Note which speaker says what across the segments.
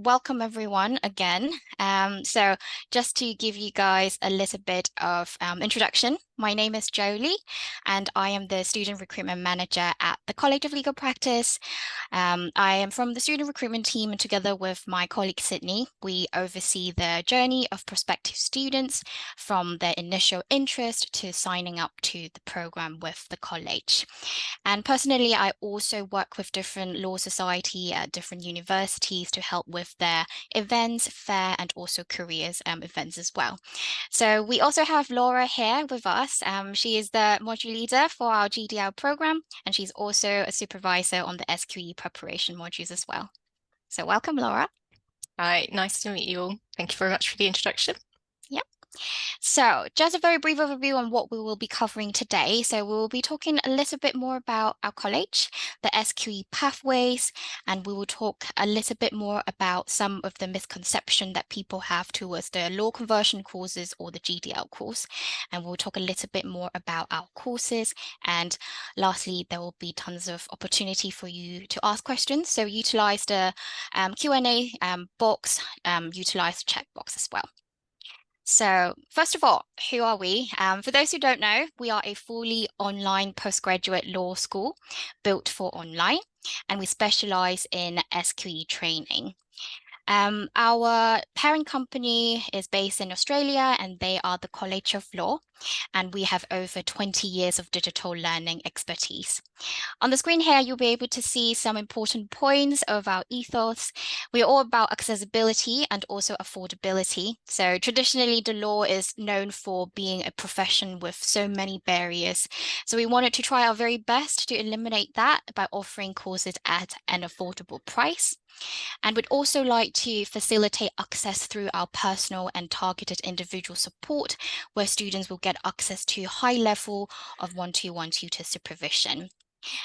Speaker 1: welcome everyone again. So just to give you guys a little bit of introduction, my name is Jolie and I am the Student Recruitment Manager at the College of Legal Practice. I am from the student recruitment team, and together with my colleague Sydney, we oversee the journey of prospective students from their initial interest to signing up to the program with the college. And personally, I also work with different law society at different universities to help with their events, fair, and also careers events as well. So we also have Laura here with us. She is the module leader for our GDL program, and she's also a supervisor on the SQE preparation modules as well. So welcome, Laura.
Speaker 2: Hi, nice to meet you all. Thank you very much for the introduction.
Speaker 1: Yep. So just a very brief overview on what we will be covering today. So we will be talking a little bit more about our college, the SQE pathways, and we will talk a little bit more about some of the misconception that people have towards the law conversion courses or the GDL course. And we'll talk a little bit more about our courses. And lastly, there will be tons of opportunity for you to ask questions. So utilize the Q&A box, utilize the chat box as well. So first of all, who are we? For those who don't know, we are a fully online postgraduate law school built for online, and we specialize in SQE training. Our parent company is based in Australia, and they are the College of Law, and we have over 20 years of digital learning expertise. On the screen here, you'll be able to see some important points of our ethos. We are all about accessibility and also affordability. So traditionally, the law is known for being a profession with so many barriers. So we wanted to try our very best to eliminate that by offering courses at an affordable price. And we'd also like to facilitate access through our personal and targeted individual support, where students will get access to high level of one-to-one tutor supervision.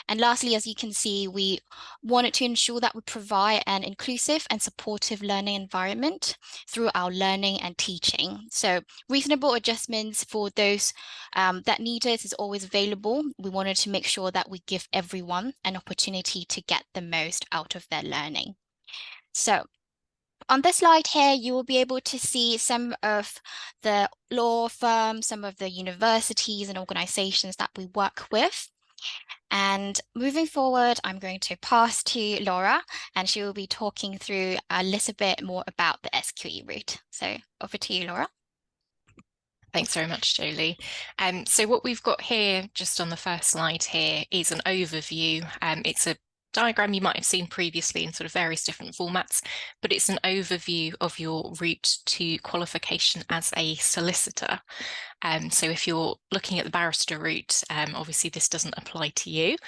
Speaker 1: And lastly, as you can see, we wanted to ensure that we provide an inclusive and supportive learning environment through our learning and teaching. So reasonable adjustments for those that need it is always available. We wanted to make sure that we give everyone an opportunity to get the most out of their learning. So on this slide here, you will be able to see some of the law firms, some of the universities and organizations that we work with. And moving forward, I'm going to pass to Laura, and she will be talking through a little bit more about the SQE route. So over to you, Laura.
Speaker 2: Thanks very much, Jolie. So what we've got here, just on the first slide here, is an overview. It's a diagram you might have seen previously in sort of various different formats, but it's an overview of your route to qualification as a solicitor. So if you're looking at the barrister route, obviously this doesn't apply to you,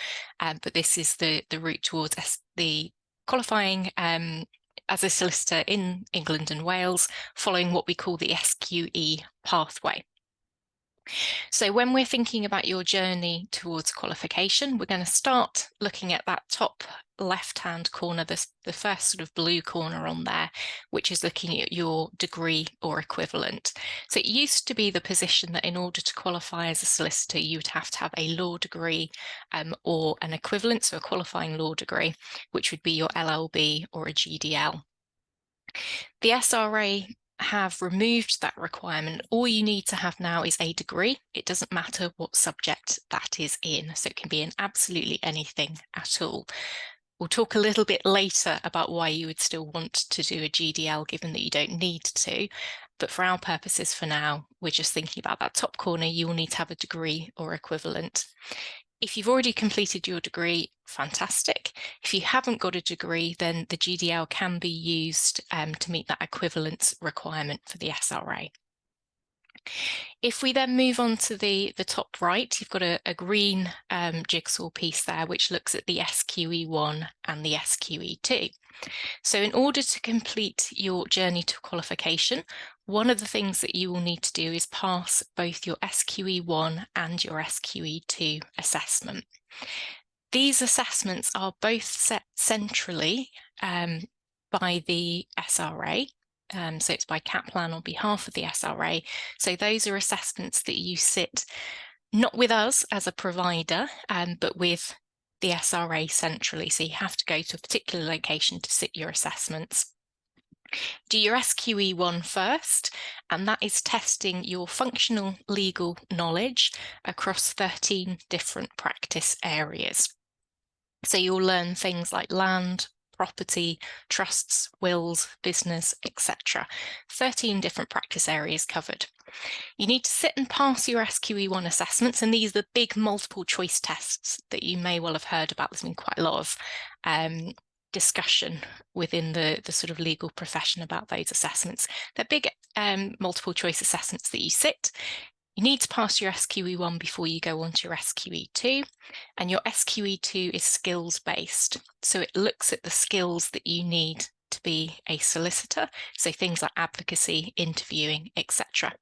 Speaker 2: but this is the route towards the qualifying as a solicitor in England and Wales, following what we call the SQE pathway. So when we're thinking about your journey towards qualification, we're going to start looking at that top left-hand corner, the first sort of blue corner on there, which is looking at your degree or equivalent. So it used to be the position that in order to qualify as a solicitor, you would have to have a law degree or an equivalent, so a qualifying law degree, which would be your LLB or a GDL. The SRA have removed that requirement. All you need to have now is a degree. It doesn't matter what subject that is in, so it can be in absolutely anything at all. We'll talk a little bit later about why you would still want to do a GDL, given that you don't need to, but for our purposes for now, we're just thinking about that top corner. You will need to have a degree or equivalent. If you've already completed your degree, fantastic. If you haven't got a degree, then the GDL can be used to meet that equivalence requirement for the SRA. If we then move on to the top right, you've got a green jigsaw piece there, which looks at the SQE1 and the SQE2. So in order to complete your journey to qualification, one of the things that you will need to do is pass both your SQE1 and your SQE2 assessment. These assessments are both set centrally by the SRA. So it's by Kaplan on behalf of the SRA. So those are assessments that you sit not with us as a provider, but with the SRA centrally. So you have to go to a particular location to sit your assessments. Do your SQE1 first, and that is testing your functional legal knowledge across 13 different practice areas. So you'll learn things like land, property, trusts, wills, business, etc. 13 different practice areas covered. You need to sit and pass your SQE1 assessments, and these are the big multiple choice tests that you may well have heard about. There's been quite a lot of discussion within the sort of legal profession about those assessments. They're big multiple choice assessments that you sit. You need to pass your SQE1 before you go on to your SQE2, and your SQE2 is skills based. So it looks at the skills that you need to be a solicitor, so things like advocacy, interviewing, etc.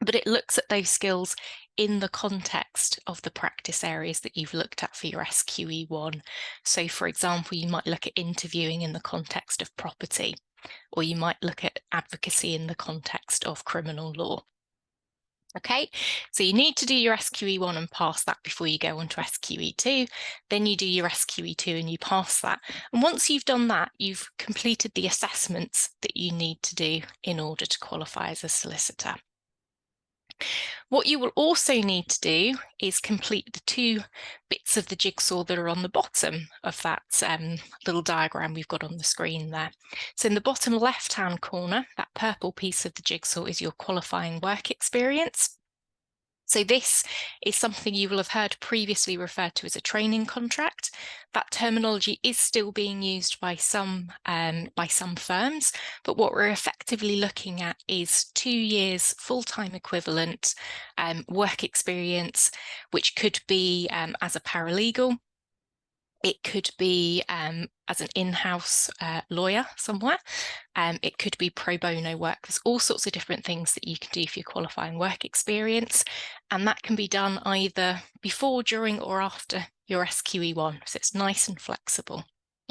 Speaker 2: But it looks at those skills in the context of the practice areas that you've looked at for your SQE1. So for example, you might look at interviewing in the context of property, or you might look at advocacy in the context of criminal law. Okay, so you need to do your SQE1 and pass that before you go on to SQE2. Then you do your SQE2 and you pass that. And once you've done that, you've completed the assessments that you need to do in order to qualify as a solicitor. What you will also need to do is complete the two bits of the jigsaw that are on the bottom of that little diagram we've got on the screen there. So in the bottom left-hand corner, that purple piece of the jigsaw is your qualifying work experience. So this is something you will have heard previously referred to as a training contract. That terminology is still being used by some firms, but what we're effectively looking at is 2 years full-time equivalent work experience, which could be as a paralegal. It could be as an in-house lawyer somewhere. It could be pro bono work. There's all sorts of different things that you can do for your qualifying work experience. And that can be done either before, during, or after your SQE1. So it's nice and flexible.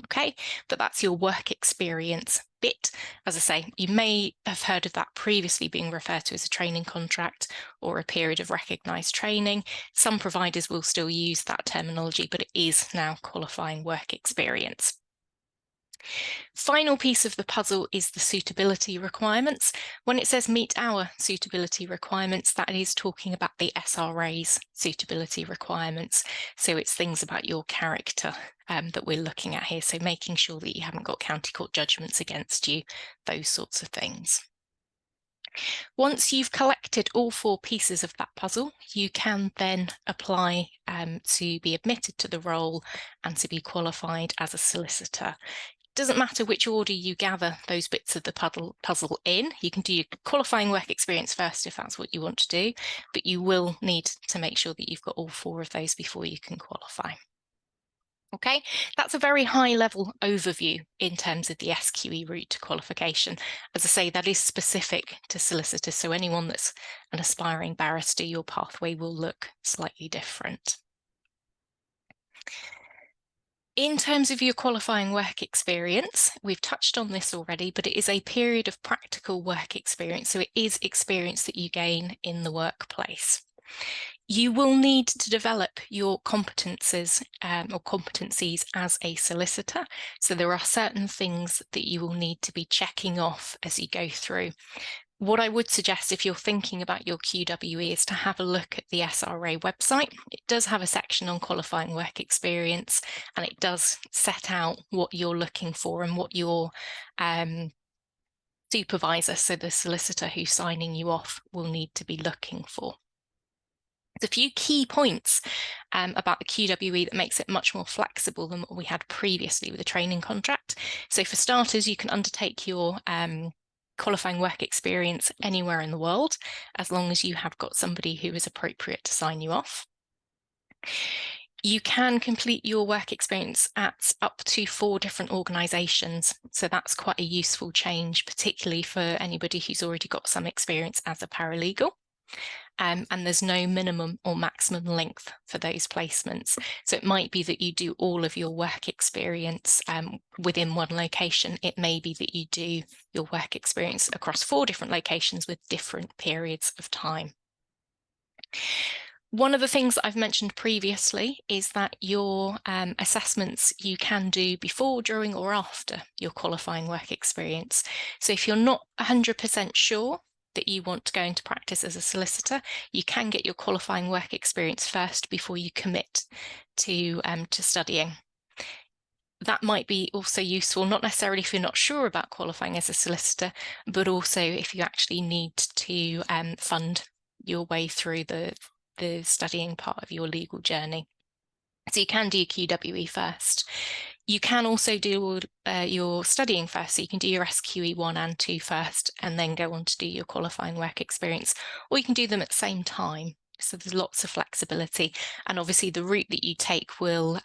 Speaker 2: Okay, but that's your work experience bit. As I say, you may have heard of that previously being referred to as a training contract or a period of recognised training. Some providers will still use that terminology, but it is now qualifying work experience. Final piece of the puzzle is the suitability requirements. When it says meet our suitability requirements, that is talking about the SRA's suitability requirements. So it's things about your character that we're looking at here. So making sure that you haven't got county court judgments against you, those sorts of things. Once you've collected all 4 pieces of that puzzle, you can then apply to be admitted to the role and to be qualified as a solicitor. Doesn't matter which order you gather those bits of the puzzle in. You can do your qualifying work experience first if that's what you want to do, but you will need to make sure that you've got all 4 of those before you can qualify. Okay, that's a very high-level overview in terms of the SQE route qualification. As I say, that is specific to solicitors, so anyone that's an aspiring barrister, your pathway will look slightly different. In terms of your qualifying work experience, we've touched on this already, but it is a period of practical work experience. So it is experience that you gain in the workplace. You will need to develop your competences or competencies as a solicitor. So there are certain things that you will need to be checking off as you go through. What I would suggest if you're thinking about your QWE is to have a look at the SRA website. It does have a section on qualifying work experience, and it does set out what you're looking for and what your supervisor, so the solicitor who's signing you off, will need to be looking for. There's a few key points about the QWE that makes it much more flexible than what we had previously with a training contract. So for starters, you can undertake your qualifying work experience anywhere in the world, as long as you have got somebody who is appropriate to sign you off. You can complete your work experience at up to 4 different organisations. So that's quite a useful change, particularly for anybody who's already got some experience as a paralegal. And there's no minimum or maximum length for those placements. So it might be that you do all of your work experience within one location. It may be that you do your work experience across 4 different locations with different periods of time. One of the things that I've mentioned previously is that your assessments you can do before, during, or after your qualifying work experience. So if you're not 100% sure that you want to go into practice as a solicitor, you can get your qualifying work experience first before you commit to studying. That might be also useful, not necessarily if you're not sure about qualifying as a solicitor, but also if you actually need to fund your way through the studying part of your legal journey. So you can do QWE first. You can also do your studying first. So you can do your SQE 1 and 2 first, and then go on to do your qualifying work experience. Or you can do them at the same time. So there's lots of flexibility. And obviously the route that you take will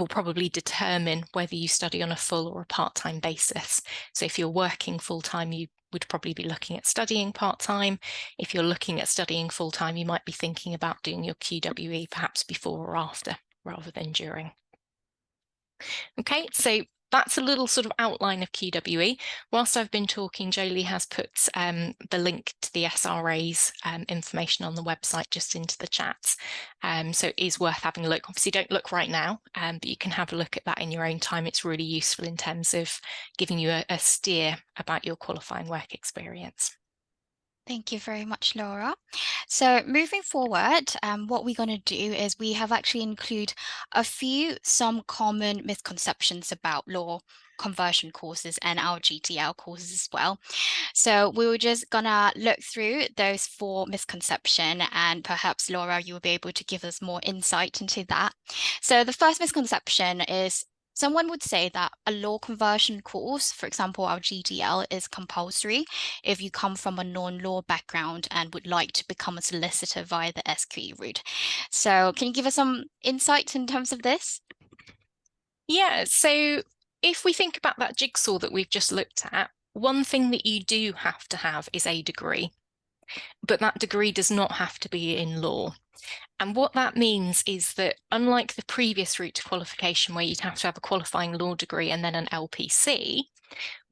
Speaker 2: probably determine whether you study on a full or a part-time basis. So if you're working full-time, you would probably be looking at studying part-time. If you're looking at studying full-time, you might be thinking about doing your QWE perhaps before or after, rather than during. Okay, so that's a little sort of outline of QWE. Whilst I've been talking, Jolie has put the link to the SRA's information on the website just into the chat. So it is worth having a look. Obviously, don't look right now, but you can have a look at that in your own time. It's really useful in terms of giving you a steer about your qualifying work experience.
Speaker 1: Thank you very much, Laura. So moving forward, what we're going to do is we have actually include some common misconceptions about law conversion courses and our GDL courses as well. So we were just gonna look through those 4 misconceptions, and perhaps Laura, you will be able to give us more insight into that. So the first misconception is someone would say that a law conversion course, for example, our GDL, is compulsory if you come from a non-law background and would like to become a solicitor via the SQE route. So can you give us some insights in terms of this?
Speaker 2: Yeah, so if we think about that jigsaw that we've just looked at, one thing that you do have to have is a degree, but that degree does not have to be in law. And what that means is that unlike the previous route to qualification, where you'd have to have a qualifying law degree and then an LPC,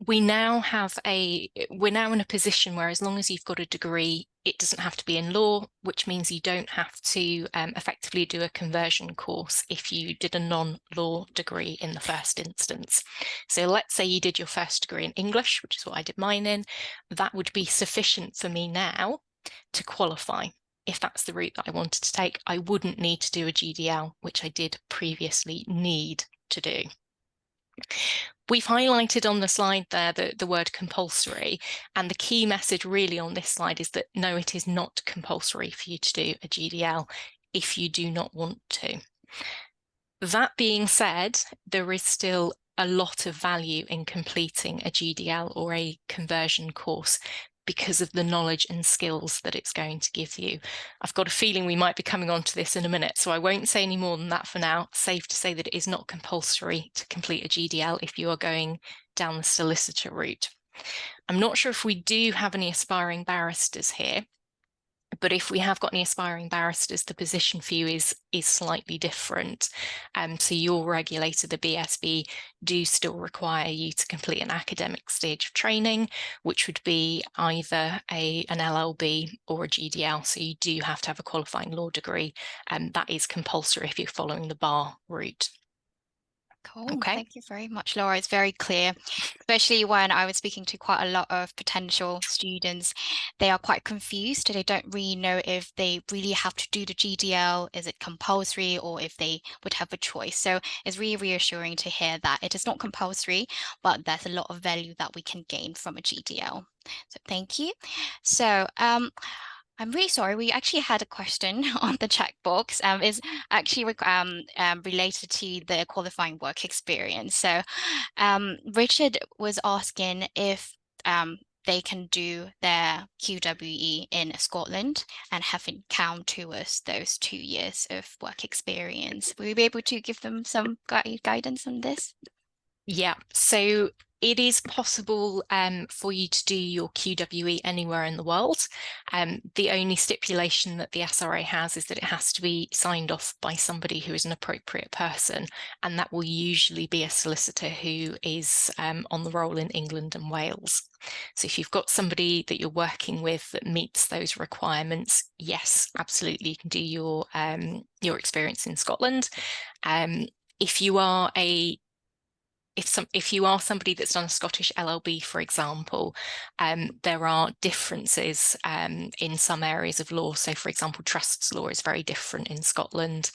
Speaker 2: we're now in a position where as long as you've got a degree, it doesn't have to be in law, which means you don't have to effectively do a conversion course if you did a non-law degree in the first instance. So let's say you did your first degree in English, which is what I did mine in. That would be sufficient for me now to qualify. If that's the route that I wanted to take, I wouldn't need to do a GDL, which I did previously need to do. We've highlighted on the slide there the word compulsory, and the key message really on this slide is that no, it is not compulsory for you to do a GDL if you do not want to. That being said, there is still a lot of value in completing a GDL or a conversion course because of the knowledge and skills that it's going to give you. I've got a feeling we might be coming on to this in a minute, so I won't say any more than that for now. Safe to say that it is not compulsory to complete a GDL if you are going down the solicitor route. I'm not sure if we do have any aspiring barristers here, but if we have got any aspiring barristers, the position for you is slightly different. So your regulator, the BSB, do still require you to complete an academic stage of training, which would be either an LLB or a GDL. So you do have to have a qualifying law degree, and that is compulsory if you're following the bar route.
Speaker 1: Cool.
Speaker 2: Okay.
Speaker 1: Thank you very much, Laura. It's very clear, especially when I was speaking to quite a lot of potential students. They are quite confused. They don't really know if they really have to do the GDL, is it compulsory, or if they would have a choice. So it's really reassuring to hear that it is not compulsory, but there's a lot of value that we can gain from a GDL. So thank you. So I'm really sorry. We actually had a question on the checkbox. Is actually related to the qualifying work experience. So, Richard was asking if they can do their QWE in Scotland and having count towards those 2 years of work experience. Will you be able to give them some guidance on this?
Speaker 2: Yeah. So It is possible for you to do your QWE anywhere in the world. The only stipulation that the SRA has is that it has to be signed off by somebody who is an appropriate person, and that will usually be a solicitor who is on the roll in England and Wales. So if you've got somebody that you're working with that meets those requirements, yes, absolutely, you can do your experience in Scotland. If you are somebody that's done a Scottish LLB, for example, there are differences in some areas of law. So, for example, trusts law is very different in Scotland,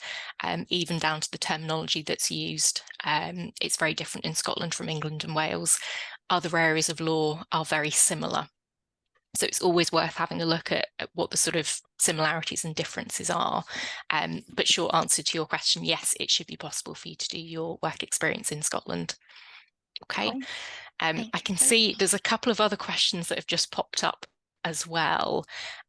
Speaker 2: even down to the terminology that's used. It's very different in Scotland from England and Wales. Other areas of law are very similar. So it's always worth having a look at what the sort of similarities and differences are. But short answer to your question, yes, it should be possible for you to do your work experience in Scotland. Okay.
Speaker 1: Cool.
Speaker 2: I
Speaker 1: Thank you
Speaker 2: can
Speaker 1: very
Speaker 2: see
Speaker 1: much.
Speaker 2: there's a couple of other questions that have just popped up as well.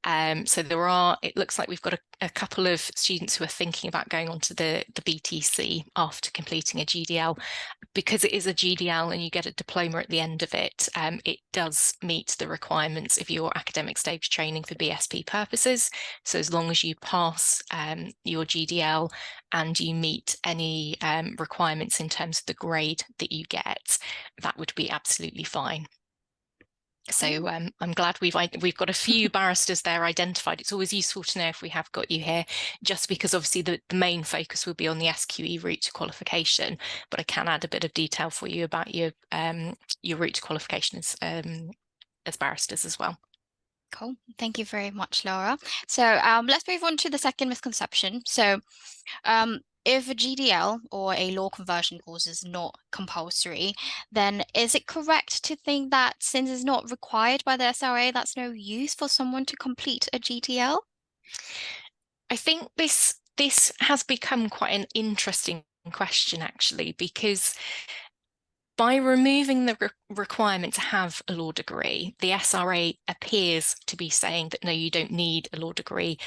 Speaker 2: So it looks like we've got a couple of students who are thinking about going on to the BTC after completing a GDL. Because it is a GDL and you get a diploma at the end of it, it does meet the requirements of your academic stage training for BSP purposes. So as long as you pass your GDL and you meet any requirements in terms of the grade that you get, that would be absolutely fine. So I'm glad we've got a few barristers there identified. It's always useful to know if we have got you here, just because obviously the main focus will be on the SQE route to qualification, but I can add a bit of detail for you about your route to qualification as barristers as well.
Speaker 1: Cool. Thank you very much, Laura. So let's move on to the second misconception. So if a GDL or a law conversion course is not compulsory, then is it correct to think that since it's not required by the SRA, that's no use for someone to complete a GDL?
Speaker 2: I think this has become quite an interesting question, actually, because by removing the requirement to have a law degree, the SRA appears to be saying that no, you don't need a law degree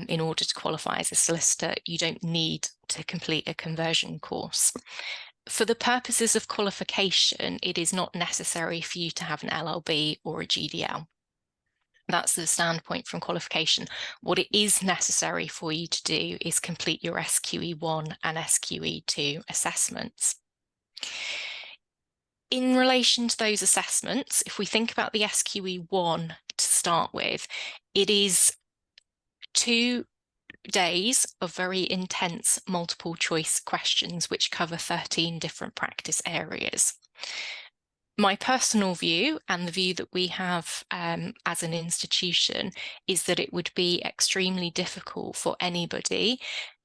Speaker 2: in order to qualify as a solicitor. You don't need to complete a conversion course. For the purposes of qualification, it is not necessary for you to have an LLB or a GDL. That's the standpoint from qualification. What it is necessary for you to do is complete your SQE1 and SQE2 assessments. In relation to those assessments, if we think about the SQE1 to start with, it is 2 days of very intense multiple choice questions which cover 13 different practice areas. My personal view, and the view that we have as an institution, is that it would be extremely difficult for anybody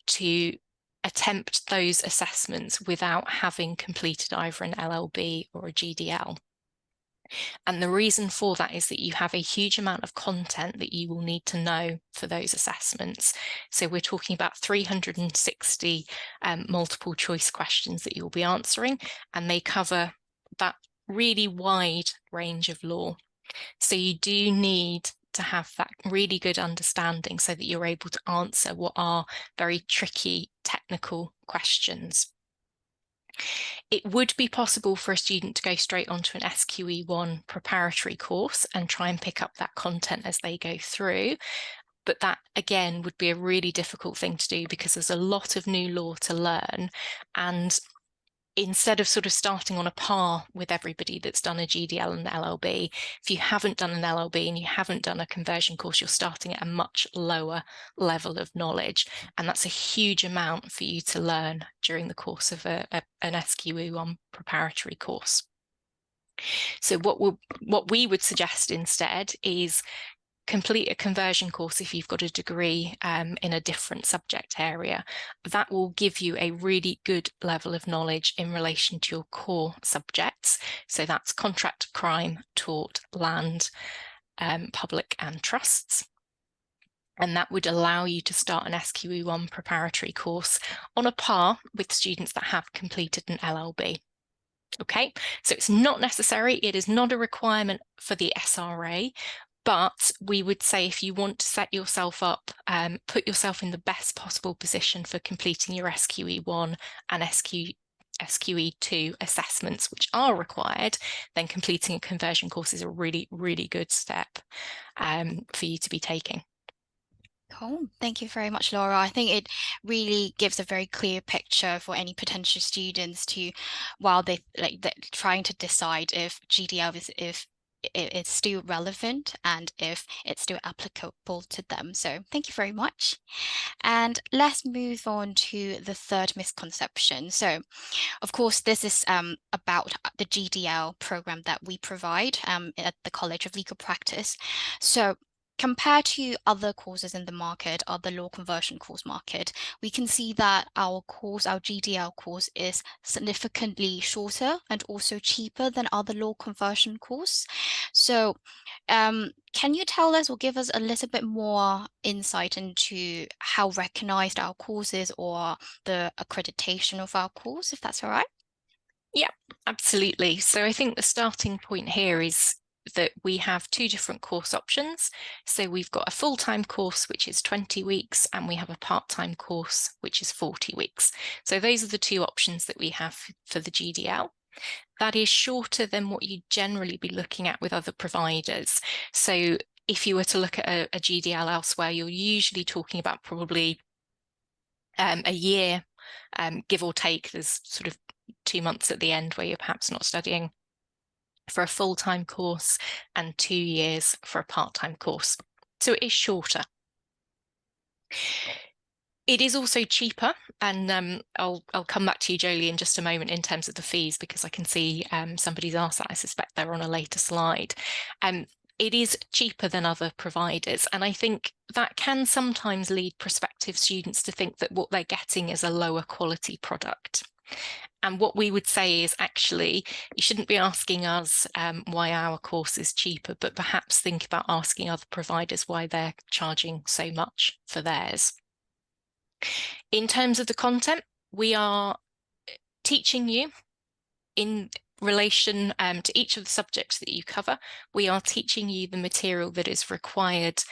Speaker 2: to attempt those assessments without having completed either an LLB or a GDL. And the reason for that is that you have a huge amount of content that you will need to know for those assessments. So we're talking about 360 multiple choice questions that you'll be answering, and they cover that really wide range of law. So you do need to have that really good understanding so that you're able to answer what are very tricky technical questions. It would be possible for a student to go straight onto an SQE1 preparatory course and try and pick up that content as they go through. But that, again, would be a really difficult thing to do because there's a lot of new law to learn. And instead of sort of starting on a par with everybody that's done a GDL and LLB, if you haven't done an LLB and you haven't done a conversion course, you're starting at a much lower level of knowledge. And that's a huge amount for you to learn during the course of an SQE1 preparatory course. So what we would suggest instead is complete a conversion course if you've got a degree in a different subject area. That will give you a really good level of knowledge in relation to your core subjects. So that's contract, crime, tort, land, public and trusts. And that would allow you to start an SQE1 preparatory course on a par with students that have completed an LLB. Okay, so it's not necessary, it is not a requirement for the SRA, but we would say if you want to set yourself up, put yourself in the best possible position for completing your SQE1 and SQE2 assessments, which are required, then completing a conversion course is a really, really good step for you to be taking.
Speaker 1: Cool. Thank you very much, Laura. I think it really gives a very clear picture for any potential students to, while they're trying to decide if GDL is if it's still relevant and if it's still applicable to them. So thank you very much. And let's move on to the third misconception. So, of course, this is about the GDL program that we provide at the College of Legal Practice. So, compared to other courses in the market, other law conversion course market, we can see that our course, our GDL course, is significantly shorter and also cheaper than other law conversion course. So, can you tell us or give us a little bit more insight into how recognized our course is or the accreditation of our course, if that's all right?
Speaker 2: Yeah, absolutely. So I think the starting point here is that we have two different course options. So we've got a full-time course, which is 20 weeks, and we have a part-time course, which is 40 weeks. So those are the two options that we have for the GDL. That is shorter than what you'd generally be looking at with other providers. So if you were to look at a GDL elsewhere, you're usually talking about probably a year, give or take. There's sort of 2 months at the end where you're perhaps not studying for a full-time course and 2 years for a part-time course. So it is shorter. It is also cheaper, and I'll come back to you, Jolie, in just a moment in terms of the fees, because I can see somebody's asked that. I suspect they're on a later slide. It is cheaper than other providers, and I think that can sometimes lead prospective students to think that what they're getting is a lower quality product. And what we would say is actually, you shouldn't be asking us why our course is cheaper, but perhaps think about asking other providers why they're charging so much for theirs. In terms of the content, we are teaching you in relation to each of the subjects that you cover. We are teaching you the material that is required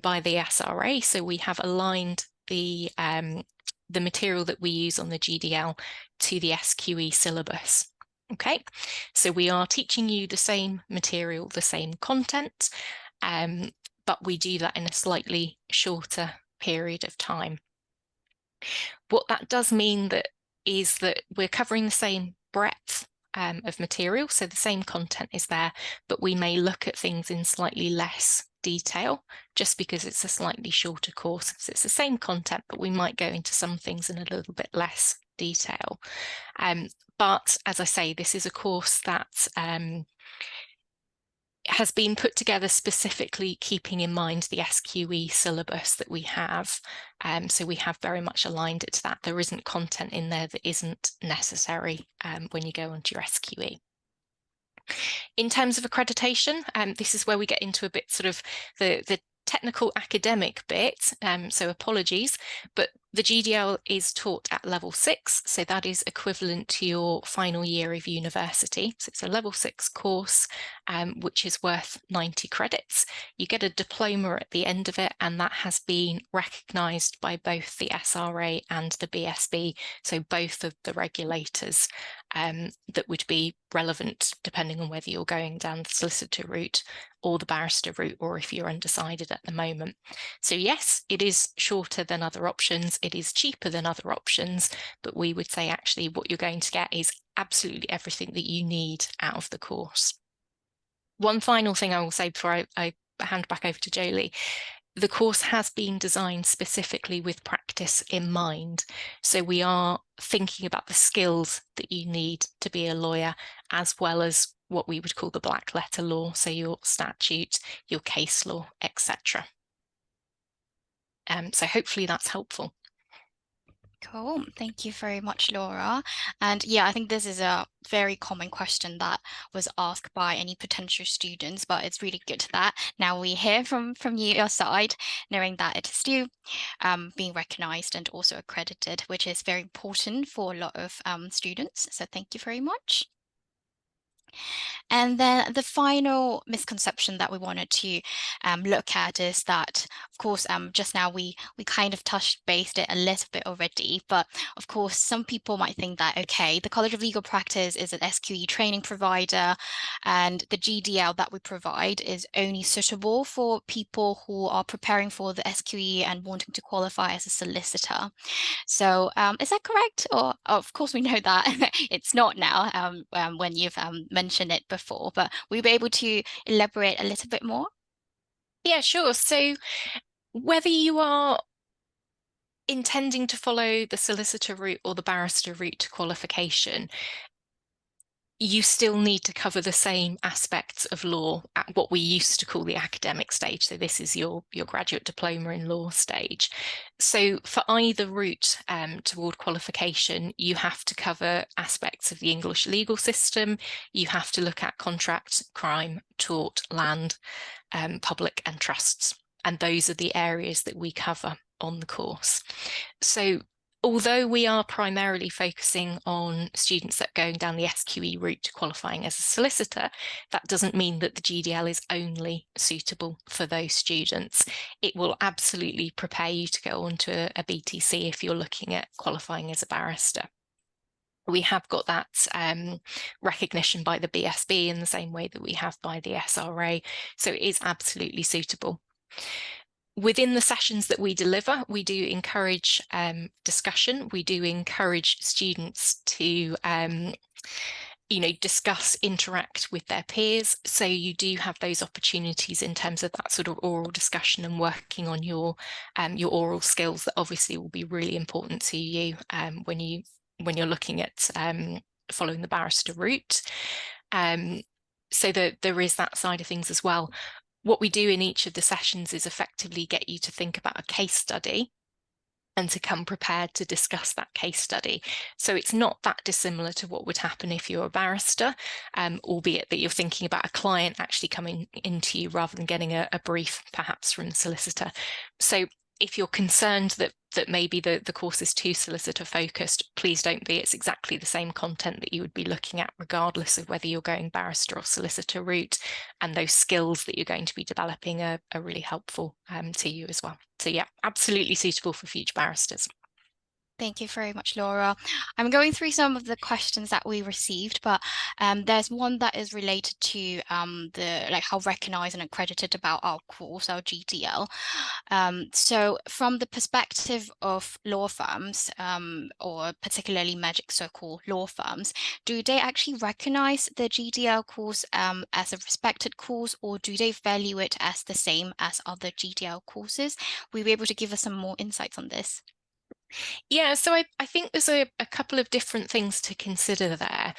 Speaker 2: by the SRA. So we have aligned the material that we use on the GDL to the SQE syllabus. Okay, so we are teaching you the same material, the same content, but we do that in a slightly shorter period of time. What that does mean is that we're covering the same breadth of material, so the same content is there, but we may look at things in slightly less detail just because it's a slightly shorter course. So it's the same content, but we might go into some things in a little bit less detail. But as I say, this is a course that has been put together specifically keeping in mind the SQE syllabus that we have. So we have very much aligned it to that. There isn't content in there that isn't necessary when you go onto your SQE. In terms of accreditation, this is where we get into a bit sort of the technical academic bit, so apologies, but the GDL is taught at level 6, so that is equivalent to your final year of university. So it's a level 6 course, which is worth 90 credits. You get a diploma at the end of it, and that has been recognised by both the SRA and the BSB, so both of the regulators that would be relevant depending on whether you're going down the solicitor route or the barrister route, or if you're undecided at the moment. So yes, it is shorter than other options, it is cheaper than other options, but we would say actually what you're going to get is absolutely everything that you need out of the course. One final thing I will say before I hand back over to Jolie. The course has been designed specifically with practice in mind. So we are thinking about the skills that you need to be a lawyer, as well as what we would call the black letter law, so your statute, your case law, etc. So hopefully that's helpful.
Speaker 1: Cool. Thank you very much, Laura. And yeah, I think this is a very common question that was asked by any potential students, but it's really good that now we hear from your side, knowing that it is still being recognized and also accredited, which is very important for a lot of students. So thank you very much. And then the final misconception that we wanted to look at is that, of course, just now we kind of touched based it a little bit already, but of course, some people might think that, okay, the College of Legal Practice is an SQE training provider, and the GDL that we provide is only suitable for people who are preparing for the SQE and wanting to qualify as a solicitor. So is that correct? Or of course we know that it's not now when you've mentioned it before, but will you be able to elaborate a little bit more?
Speaker 2: Yeah, sure. So whether you are intending to follow the solicitor route or the barrister route to qualification, you still need to cover the same aspects of law at what we used to call the academic stage. So this is your graduate diploma in law stage. So for either route toward qualification, you have to cover aspects of the English legal system. You have to look at contract, crime, tort, land, public and trusts. And those are the areas that we cover on the course. So although we are primarily focusing on students that are going down the SQE route to qualifying as a solicitor, that doesn't mean that the GDL is only suitable for those students. It will absolutely prepare you to go on to a BTC if you're looking at qualifying as a barrister. We have got that recognition by the BSB in the same way that we have by the SRA, so it is absolutely suitable. Within the sessions that we deliver, we do encourage discussion. We do encourage students to discuss, interact with their peers. So you do have those opportunities in terms of that sort of oral discussion and working on your oral skills that obviously will be really important to you when you're looking at following the barrister route. So that there is that side of things as well. What we do in each of the sessions is effectively get you to think about a case study and to come prepared to discuss that case study. So it's not that dissimilar to what would happen if you're a barrister, albeit that you're thinking about a client actually coming into you rather than getting a brief perhaps from the solicitor. So if you're concerned that maybe the course is too solicitor focused, please don't be. It's exactly the same content that you would be looking at regardless of whether you're going barrister or solicitor route, and those skills that you're going to be developing are really helpful to you as well. So yeah, absolutely suitable for future barristers.
Speaker 1: Thank you very much, Laura. I'm going through some of the questions that we received, but there's one that is related to the like how recognized and accredited about our course, our GDL. So from the perspective of law firms, or particularly Magic Circle law firms, do they actually recognize the GDL course as a respected course, or do they value it as the same as other GDL courses? Will you be able to give us some more insights on this?
Speaker 2: Yeah, so I think there's a couple of different things to consider there.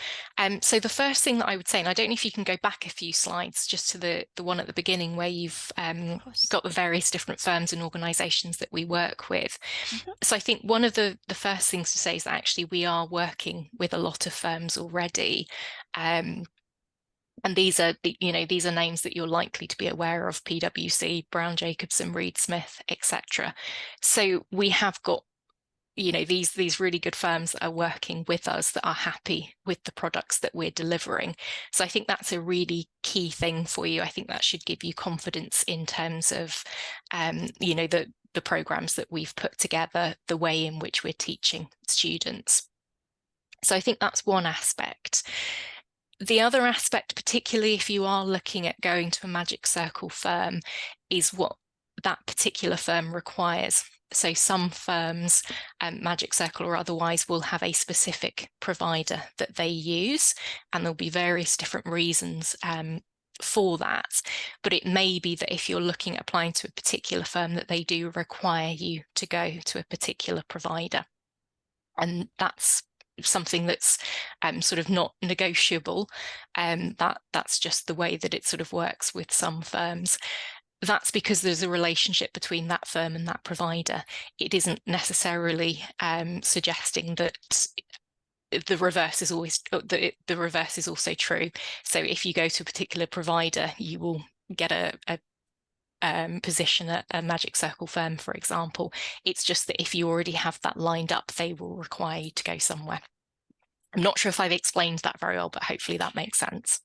Speaker 2: So the first thing that I would say, and I don't know if you can go back a few slides just to the one at the beginning where you've
Speaker 1: Of course.
Speaker 2: got the various different firms and organisations that we work with.
Speaker 1: Mhm.
Speaker 2: So I think one of the first things to say is that actually we are working with a lot of firms already. And these are these are names that you're likely to be aware of: PwC, Brown Jacobson, Reed Smith, etc. So we have got these really good firms that are working with us that are happy with the products that we're delivering. So I think that's a really key thing for you. I think that should give you confidence in terms of the programs that we've put together, the way in which we're teaching students. So I think that's one aspect. The other aspect, particularly if you are looking at going to a Magic Circle firm, is what that particular firm requires. So some firms, Magic Circle or otherwise, will have a specific provider that they use, and there'll be various different reasons for that. But it may be that if you're looking at applying to a particular firm, that they do require you to go to a particular provider. And that's something that's sort of not negotiable. That's just the way that it sort of works with some firms. That's because there's a relationship between that firm and that provider. It isn't necessarily suggesting that the reverse is always the reverse is also true. So if you go to a particular provider, you will get a position at a Magic Circle firm, for example. It's just that if you already have that lined up, they will require you to go somewhere. I'm not sure if I've explained that very well, but hopefully that makes sense.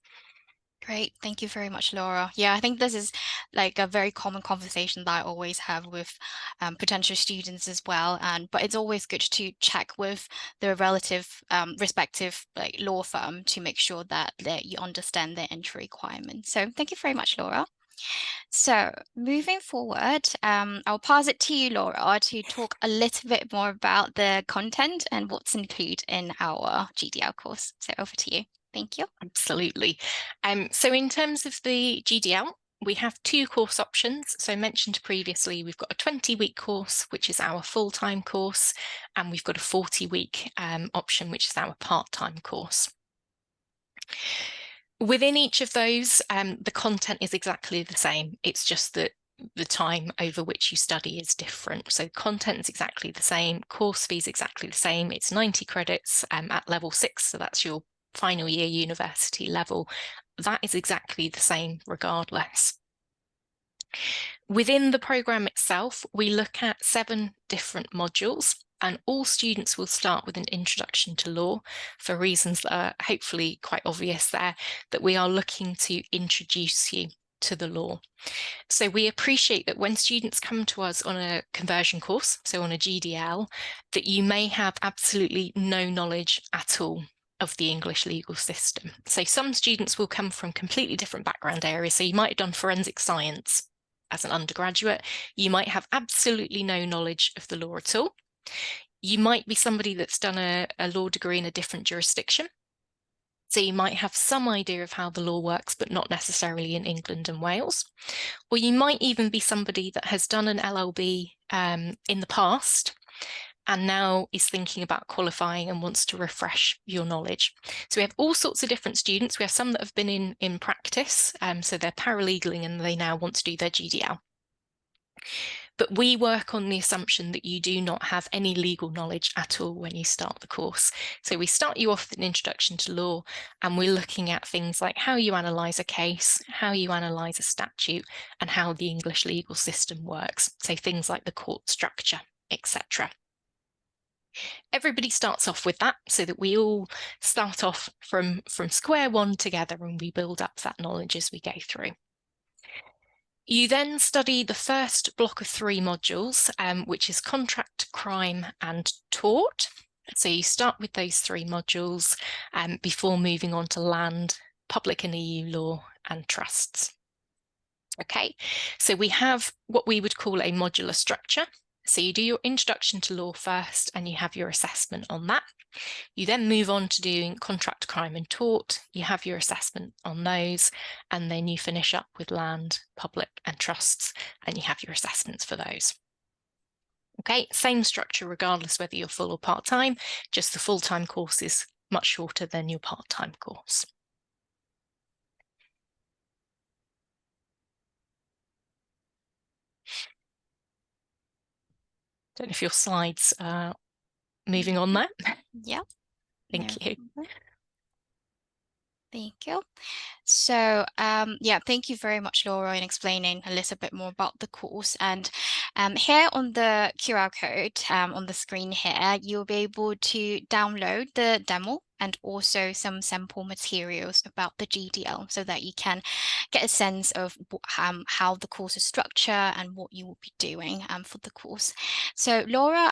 Speaker 1: Great. Thank you very much, Laura. Yeah, I think this is like a very common conversation that I always have with potential students as well. But it's always good to check with the respective like law firm to make sure that you understand their entry requirements. So thank you very much, Laura. So moving forward, I'll pass it to you, Laura, to talk a little bit more about the content and what's included in our GDL course. So over to you. Thank you.
Speaker 2: Absolutely. So in terms of the GDL, we have two course options. So mentioned previously, we've got a 20-week course, which is our full-time course, and we've got a 40-week option, which is our part-time course. Within each of those, the content is exactly the same. It's just that the time over which you study is different. So content is exactly the same, course fee is exactly the same. It's 90 credits at level 6, so that's your final year university level. That is exactly the same regardless. Within the programme itself, we look at 7 different modules, and all students will start with an introduction to law for reasons that are hopefully quite obvious there, that we are looking to introduce you to the law. So we appreciate that when students come to us on a conversion course, so on a GDL, that you may have absolutely no knowledge at all of the English legal system. So some students will come from completely different background areas. So you might have done forensic science as an undergraduate. You might have absolutely no knowledge of the law at all. You might be somebody that's done a law degree in a different jurisdiction. So you might have some idea of how the law works, but not necessarily in England and Wales. Or you might even be somebody that has done an LLB in the past and now is thinking about qualifying and wants to refresh your knowledge. So we have all sorts of different students. We have some that have been in practice, so they're paralegaling and they now want to do their GDL. But we work on the assumption that you do not have any legal knowledge at all when you start the course. So we start you off with an introduction to law, and we're looking at things like how you analyse a case, how you analyse a statute, and how the English legal system works. So things like the court structure, etc. Everybody starts off with that so that we all start off from square one together, and we build up that knowledge as we go through. You then study the first block of 3 modules, which is contract, crime and tort. So you start with those 3 modules before moving on to land, public and EU law and trusts. Okay, so we have what we would call a modular structure. So you do your introduction to law first and you have your assessment on that. You then move on to doing contract, crime and tort. You have your assessment on those, and then you finish up with land, public and trusts, and you have your assessments for those. Okay, same structure regardless whether you're full or part-time, just the full-time course is much shorter than your part-time course. Don't know if your slides are moving on there.
Speaker 1: Yeah.
Speaker 2: Thank you.
Speaker 1: Thank you. So yeah, thank you very much, Laura, in explaining a little bit more about the course. And here on the QR code on the screen here, you'll be able to download the demo and also some sample materials about the GDL so that you can get a sense of how the course is structured and what you will be doing for the course. So Laura,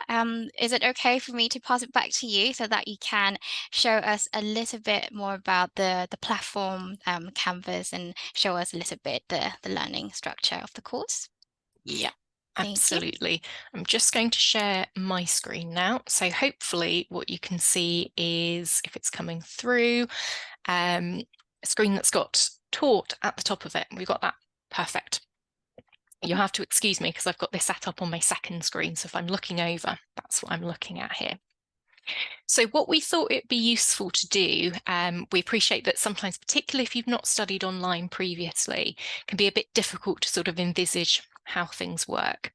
Speaker 1: is it okay for me to pass it back to you so that you can show us a little bit more about the platform Canvas and show us a little bit the learning structure of the course?
Speaker 2: Yeah, absolutely. I'm just going to share my screen now. So hopefully what you can see is, if it's coming through, a screen that's got tort at the top of it. We've got that. Perfect. You'll have to excuse me because I've got this set up on my second screen. So if I'm looking over, that's what I'm looking at here. So what we thought it'd be useful to do, we appreciate that sometimes, particularly if you've not studied online previously, can be a bit difficult to sort of envisage how things work.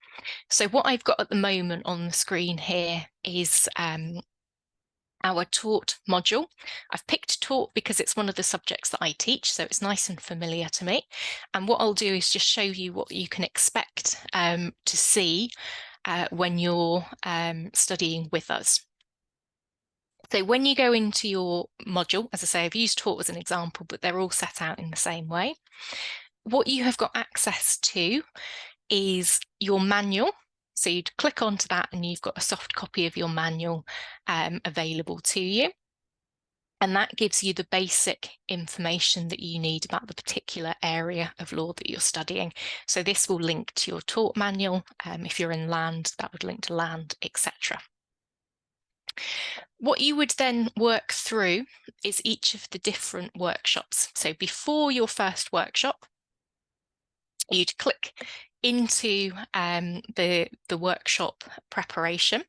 Speaker 2: So what I've got at the moment on the screen here is our tort module. I've picked tort because it's one of the subjects that I teach, so it's nice and familiar to me. And what I'll do is just show you what you can expect to see when you're studying with us. So when you go into your module, as I say, I've used taught as an example, but they're all set out in the same way. What you have got access to is your manual. So you'd click onto that and you've got a soft copy of your manual available to you. And that gives you the basic information that you need about the particular area of law that you're studying. So this will link to your tort manual. If you're in land, that would link to land, etc. What you would then work through is each of the different workshops. So before your first workshop, you'd click into the workshop preparation.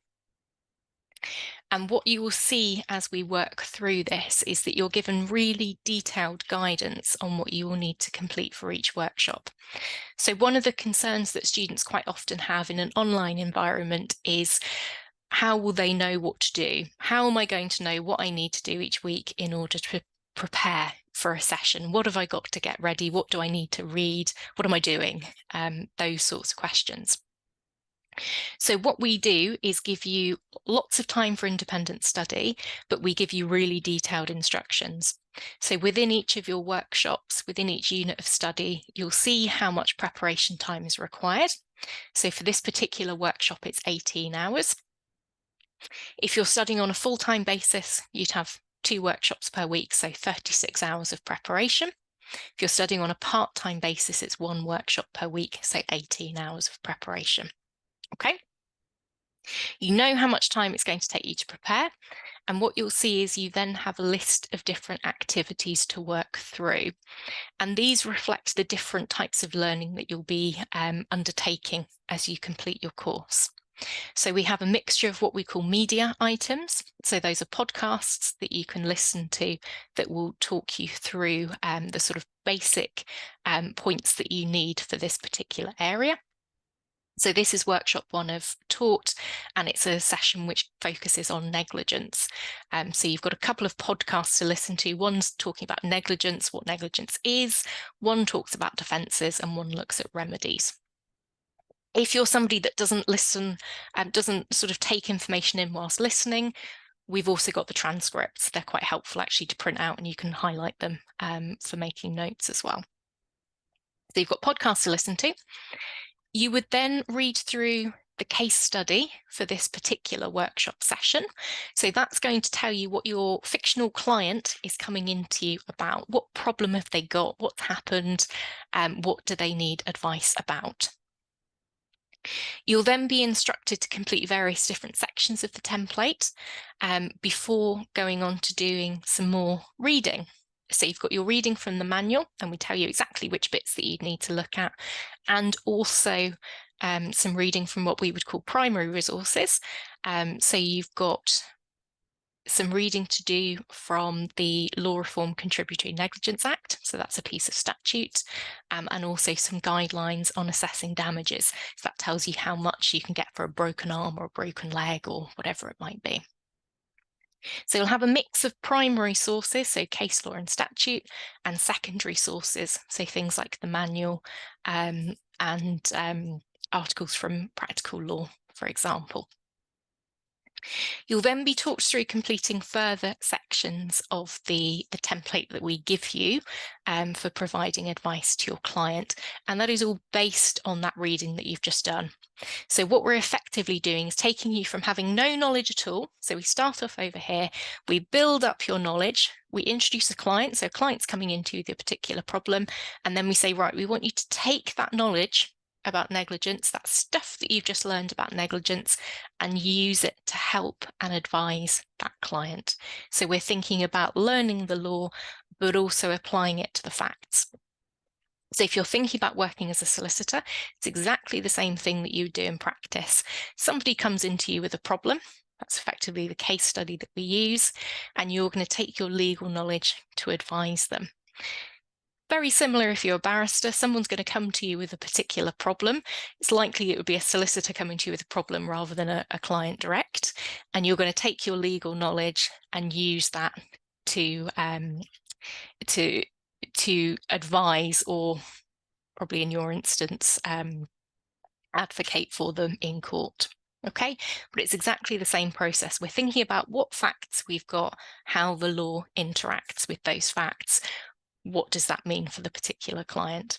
Speaker 2: And what you will see as we work through this is that you're given really detailed guidance on what you will need to complete for each workshop. So one of the concerns that students quite often have in an online environment is, how will they know what to do? How am I going to know what I need to do each week in order to prepare for a session? What have I got to get ready? What do I need to read? What am I doing? Those sorts of questions. So what we do is give you lots of time for independent study, but we give you really detailed instructions. So within each of your workshops, within each unit of study, you'll see how much preparation time is required. So for this particular workshop, it's 18 hours. If you're studying on a full-time basis, you'd have 2 workshops per week, so 36 hours of preparation. If you're studying on a part-time basis, it's 1 workshop per week, so 18 hours of preparation. Okay, you know how much time it's going to take you to prepare, and what you'll see is you then have a list of different activities to work through, and these reflect the different types of learning that you'll be undertaking as you complete your course. So we have a mixture of what we call media items. So those are podcasts that you can listen to that will talk you through the sort of basic points that you need for this particular area. So this is workshop 1 of tort, and it's a session which focuses on negligence. So you've got a couple of podcasts to listen to. One's talking about negligence, what negligence is. One talks about defences, and one looks at remedies. If you're somebody that doesn't listen, doesn't sort of take information in whilst listening, we've also got the transcripts. They're quite helpful actually to print out, and you can highlight them for making notes as well. So you've got podcasts to listen to. You would then read through the case study for this particular workshop session. So that's going to tell you what your fictional client is coming into you about. What problem have they got? What's happened? What do they need advice about? You'll then be instructed to complete various different sections of the template before going on to doing some more reading. So you've got your reading from the manual, and we tell you exactly which bits that you need to look at, and also some reading from what we would call primary resources. So you've got some reading to do from the Law Reform Contributory Negligence Act, so that's a piece of statute, and also some guidelines on assessing damages. So that tells you how much you can get for a broken arm or a broken leg or whatever it might be. So you'll have a mix of primary sources, so case law and statute, and secondary sources, so things like the manual and articles from practical law, for example. You'll then be talked through completing further sections of the template that we give you for providing advice to your client, and that is all based on that reading that you've just done. So what we're effectively doing is taking you from having no knowledge at all. So we start off over here, we build up your knowledge, we introduce a client, so client's coming into the particular problem, and then we say, right, we want you to take that knowledge about negligence, that stuff that you've just learned about negligence, and use it to help and advise that client. So we're thinking about learning the law, but also applying it to the facts. So if you're thinking about working as a solicitor, it's exactly the same thing that you do in practice. Somebody comes into you with a problem. That's effectively the case study that we use, and you're going to take your legal knowledge to advise them. Very similar if you're a barrister, someone's going to come to you with a particular problem. It's likely it would be a solicitor coming to you with a problem rather than a client direct, and you're going to take your legal knowledge and use that to advise, or probably in your instance, advocate for them in court. Okay, but it's exactly the same process. We're thinking about what facts we've got, how the law interacts with those facts. What does that mean for the particular client?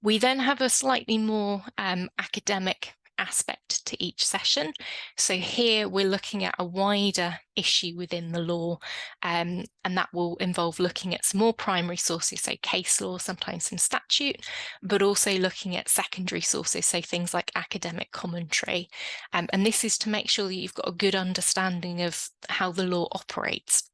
Speaker 2: We then have a slightly more academic aspect to each session. So here we're looking at a wider issue within the law, and that will involve looking at some more primary sources, so case law, sometimes some statute, but also looking at secondary sources, so things like academic commentary. And this is to make sure that you've got a good understanding of how the law operates.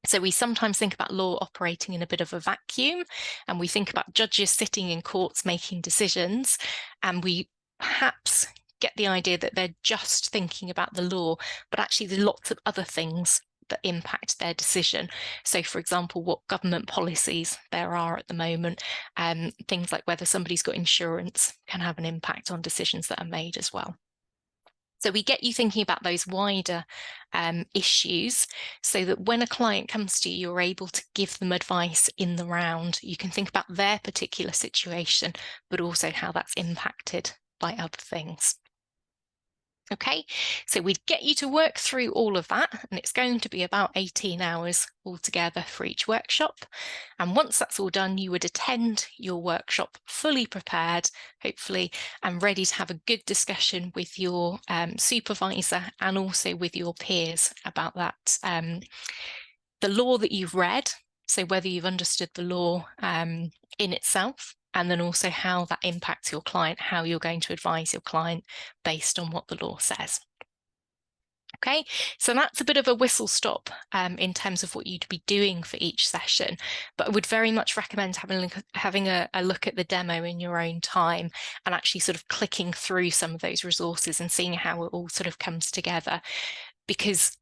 Speaker 2: So we sometimes think about law operating in a bit of a vacuum, and we think about judges sitting in courts making decisions, and we perhaps get the idea that they're just thinking about the law, but actually there's lots of other things that impact their decision. So, for example, what government policies there are at the moment, things like whether somebody's got insurance can have an impact on decisions that are made as well. So we get you thinking about those wider issues so that when a client comes to you, you're able to give them advice in the round. You can think about their particular situation, but also how that's impacted by other things. Okay, so we'd get you to work through all of that, and it's going to be about 18 hours altogether for each workshop. And once that's all done, you would attend your workshop fully prepared, hopefully, and ready to have a good discussion with your supervisor and also with your peers about that, the law that you've read, so whether you've understood the law in itself, and then also how that impacts your client, how you're going to advise your client based on what the law says. Okay, so that's a bit of a whistle stop in terms of what you'd be doing for each session, but I would very much recommend having a look at the demo in your own time and actually sort of clicking through some of those resources and seeing how it all sort of comes together, because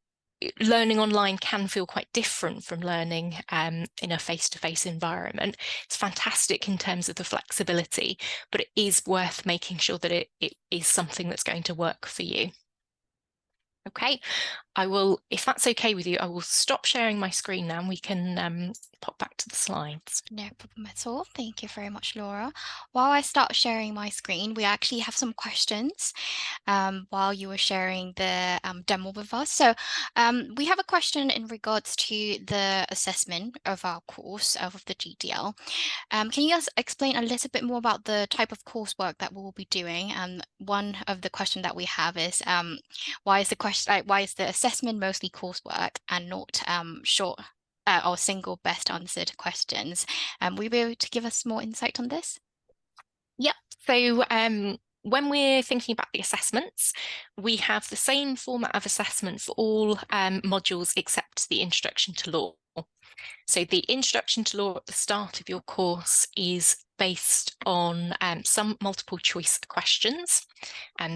Speaker 2: learning online can feel quite different from learning in a face-to-face environment. It's fantastic in terms of the flexibility, but it is worth making sure that it is something that's going to work for you. Okay, I will, if that's okay with you, I will stop sharing my screen now and we can pop back to the slides.
Speaker 1: No problem at all. Thank you very much, Laura. While I start sharing my screen, we actually have some questions while you were sharing the demo with us. So we have a question in regards to the assessment of our course of the GDL. Can you guys explain a little bit more about the type of coursework that we'll be doing? One of the questions that we have is why is the assessment mostly coursework and not short or single best answered questions? Will you be able to give us more insight on this?
Speaker 2: Yep. So when we're thinking about the assessments, we have the same format of assessment for all modules except the Introduction to Law. So the Introduction to Law at the start of your course is based on some multiple choice questions.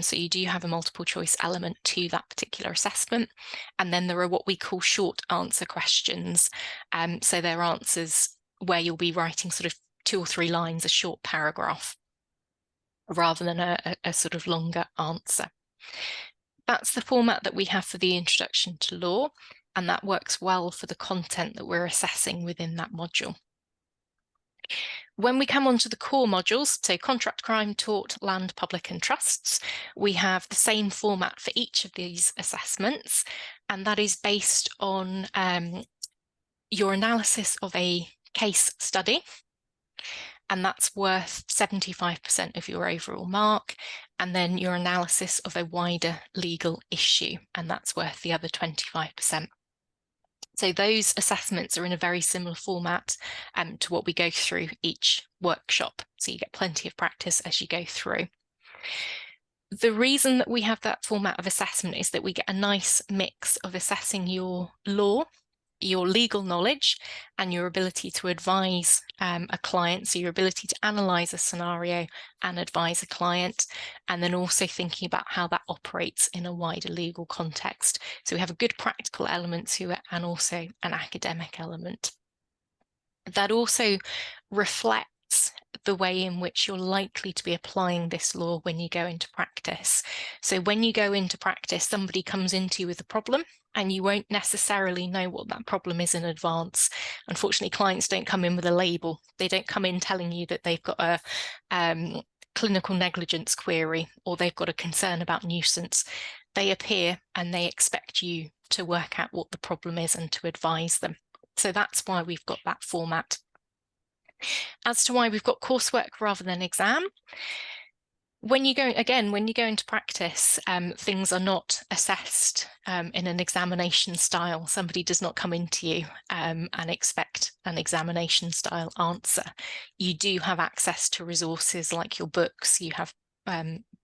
Speaker 2: So you do have a multiple choice element to that particular assessment. And then there are what we call short answer questions. So they're answers where you'll be writing sort of 2 or 3 lines, a short paragraph, rather than a sort of longer answer. That's the format that we have for the Introduction to Law, and that works well for the content that we're assessing within that module. When we come on to the core modules, so contract, crime, tort, land, public and trusts, we have the same format for each of these assessments, and that is based on your analysis of a case study, and that's worth 75% of your overall mark, and then your analysis of a wider legal issue, and that's worth the other 25%. So those assessments are in a very similar format to what we go through each workshop. So you get plenty of practice as you go through. The reason that we have that format of assessment is that we get a nice mix of assessing your law, your legal knowledge, and your ability to advise a client, so your ability to analyse a scenario and advise a client, and then also thinking about how that operates in a wider legal context. So we have a good practical element to it and also an academic element. That also reflects the way in which you're likely to be applying this law when you go into practice. So when you go into practice, somebody comes into you with a problem and you won't necessarily know what that problem is in advance. Unfortunately, clients don't come in with a label. They don't come in telling you that they've got a clinical negligence query, or they've got a concern about nuisance, they appear and they expect you to work out what the problem is and to advise them. So that's why we've got that format. As to why we've got coursework rather than exam, when you go into practice, things are not assessed in an examination style. Somebody does not come into you and expect an examination style answer. You do have access to resources like your books. You have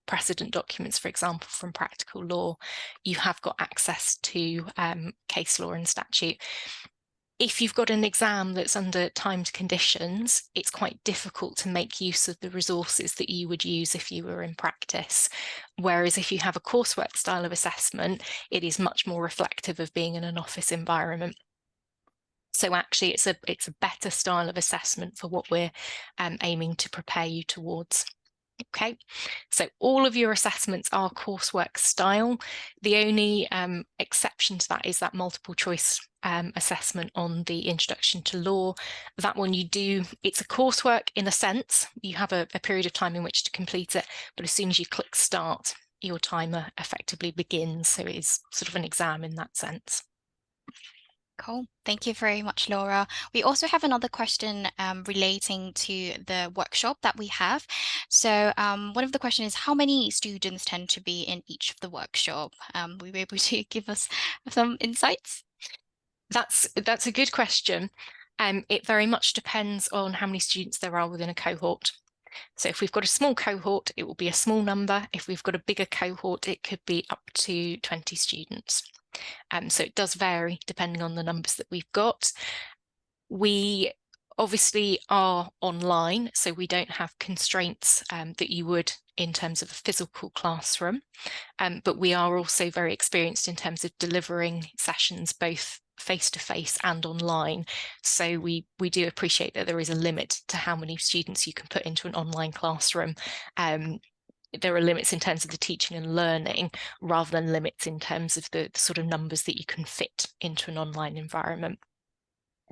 Speaker 2: precedent documents, for example, from practical law. You have got access to case law and statute. If you've got an exam that's under timed conditions, it's quite difficult to make use of the resources that you would use if you were in practice. Whereas if you have a coursework style of assessment, it is much more reflective of being in an office environment. So actually, it's a better style of assessment for what we're aiming to prepare you towards. Okay, so all of your assessments are coursework style. The only exception to that is that multiple choice assessment on the introduction to law. That one it's a coursework in a sense. You have a period of time in which to complete it, but as soon as you click start, your timer effectively begins. So it is sort of an exam in that sense.
Speaker 1: Cool. Thank you very much, Laura. We also have another question relating to the workshop that we have. So one of the questions is how many students tend to be in each of the workshop? Will you be able to give us some insights?
Speaker 2: That's a good question. It very much depends on how many students there are within a cohort. So if we've got a small cohort, it will be a small number. If we've got a bigger cohort, it could be up to 20 students. So it does vary depending on the numbers that we've got. We obviously are online, so we don't have constraints that you would in terms of a physical classroom, but we are also very experienced in terms of delivering sessions both face-to-face and online. So we do appreciate that there is a limit to how many students you can put into an online classroom. There are limits in terms of the teaching and learning rather than limits in terms of the sort of numbers that you can fit into an online environment.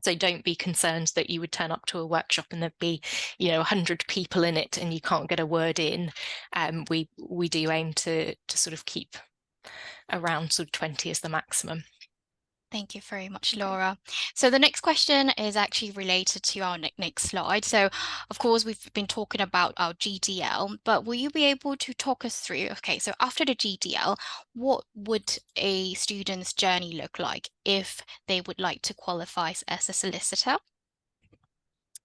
Speaker 2: So don't be concerned that you would turn up to a workshop and there'd be, 100 people in it and you can't get a word in. We do aim to sort of keep around sort of 20 as the maximum.
Speaker 1: Thank you very much, Laura. So the next question is actually related to our next slide. So of course, we've been talking about our GDL, but will you be able to talk us through, okay, so after the GDL, what would a student's journey look like if they would like to qualify as a solicitor?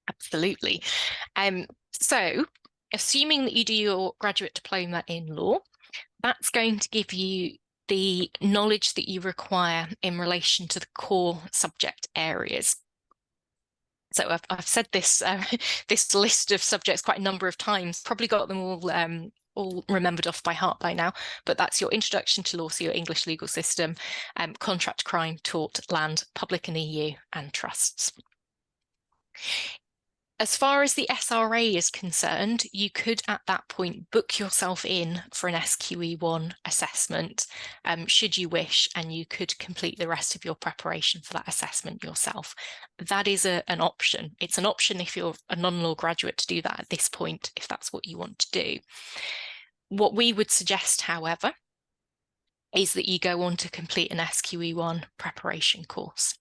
Speaker 2: Absolutely. So assuming that you do your graduate diploma in law, that's going to give you the knowledge that you require in relation to the core subject areas. So I've said this this list of subjects quite a number of times, probably got them all remembered off by heart by now, but that's your introduction to law, so your English legal system, contract, crime, tort, land, public and EU, and trusts. As far as the SRA is concerned, you could at that point book yourself in for an SQE1 assessment, should you wish, and you could complete the rest of your preparation for that assessment yourself. That is an option. It's an option if you're a non-law graduate to do that at this point, if that's what you want to do. What we would suggest, however, is that you go on to complete an SQE1 preparation course.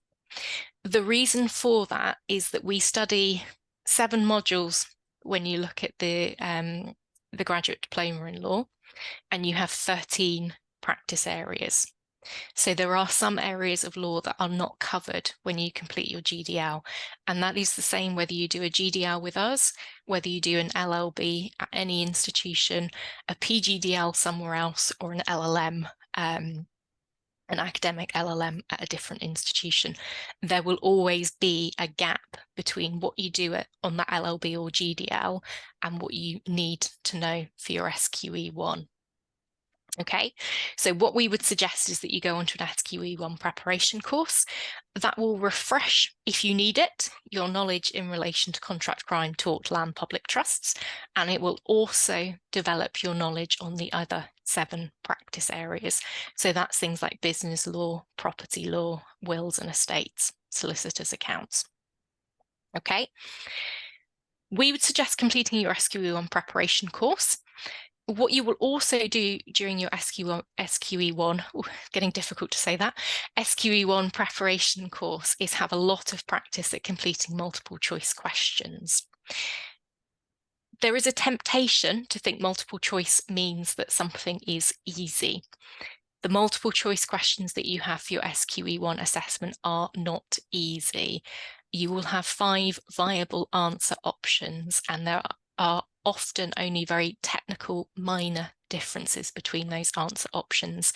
Speaker 2: The reason for that is that we study 7 modules when you look at the graduate diploma in law, and you have 13 practice areas. So there are some areas of law that are not covered when you complete your GDL, and that is the same whether you do a GDL with us, whether you do an LLB at any institution, a PGDL somewhere else, or an LLM, an academic LLM at a different institution. There will always be a gap between what you do on that LLB or GDL and what you need to know for your SQE1. Okay, so what we would suggest is that you go onto an SQE1 preparation course. That will refresh, if you need it, your knowledge in relation to contract, crime, tort, land, public trusts, and it will also develop your knowledge on the other 7 practice areas. So that's things like business law, property law, wills and estates, solicitors' accounts. Okay. We would suggest completing your SQE1 preparation course. What you will also do during your SQE1, getting difficult to say that, SQE1 preparation course is have a lot of practice at completing multiple choice questions. There is a temptation to think multiple choice means that something is easy. The multiple choice questions that you have for your SQE1 assessment are not easy. You will have 5 viable answer options, and there are often only very technical minor differences between those answer options.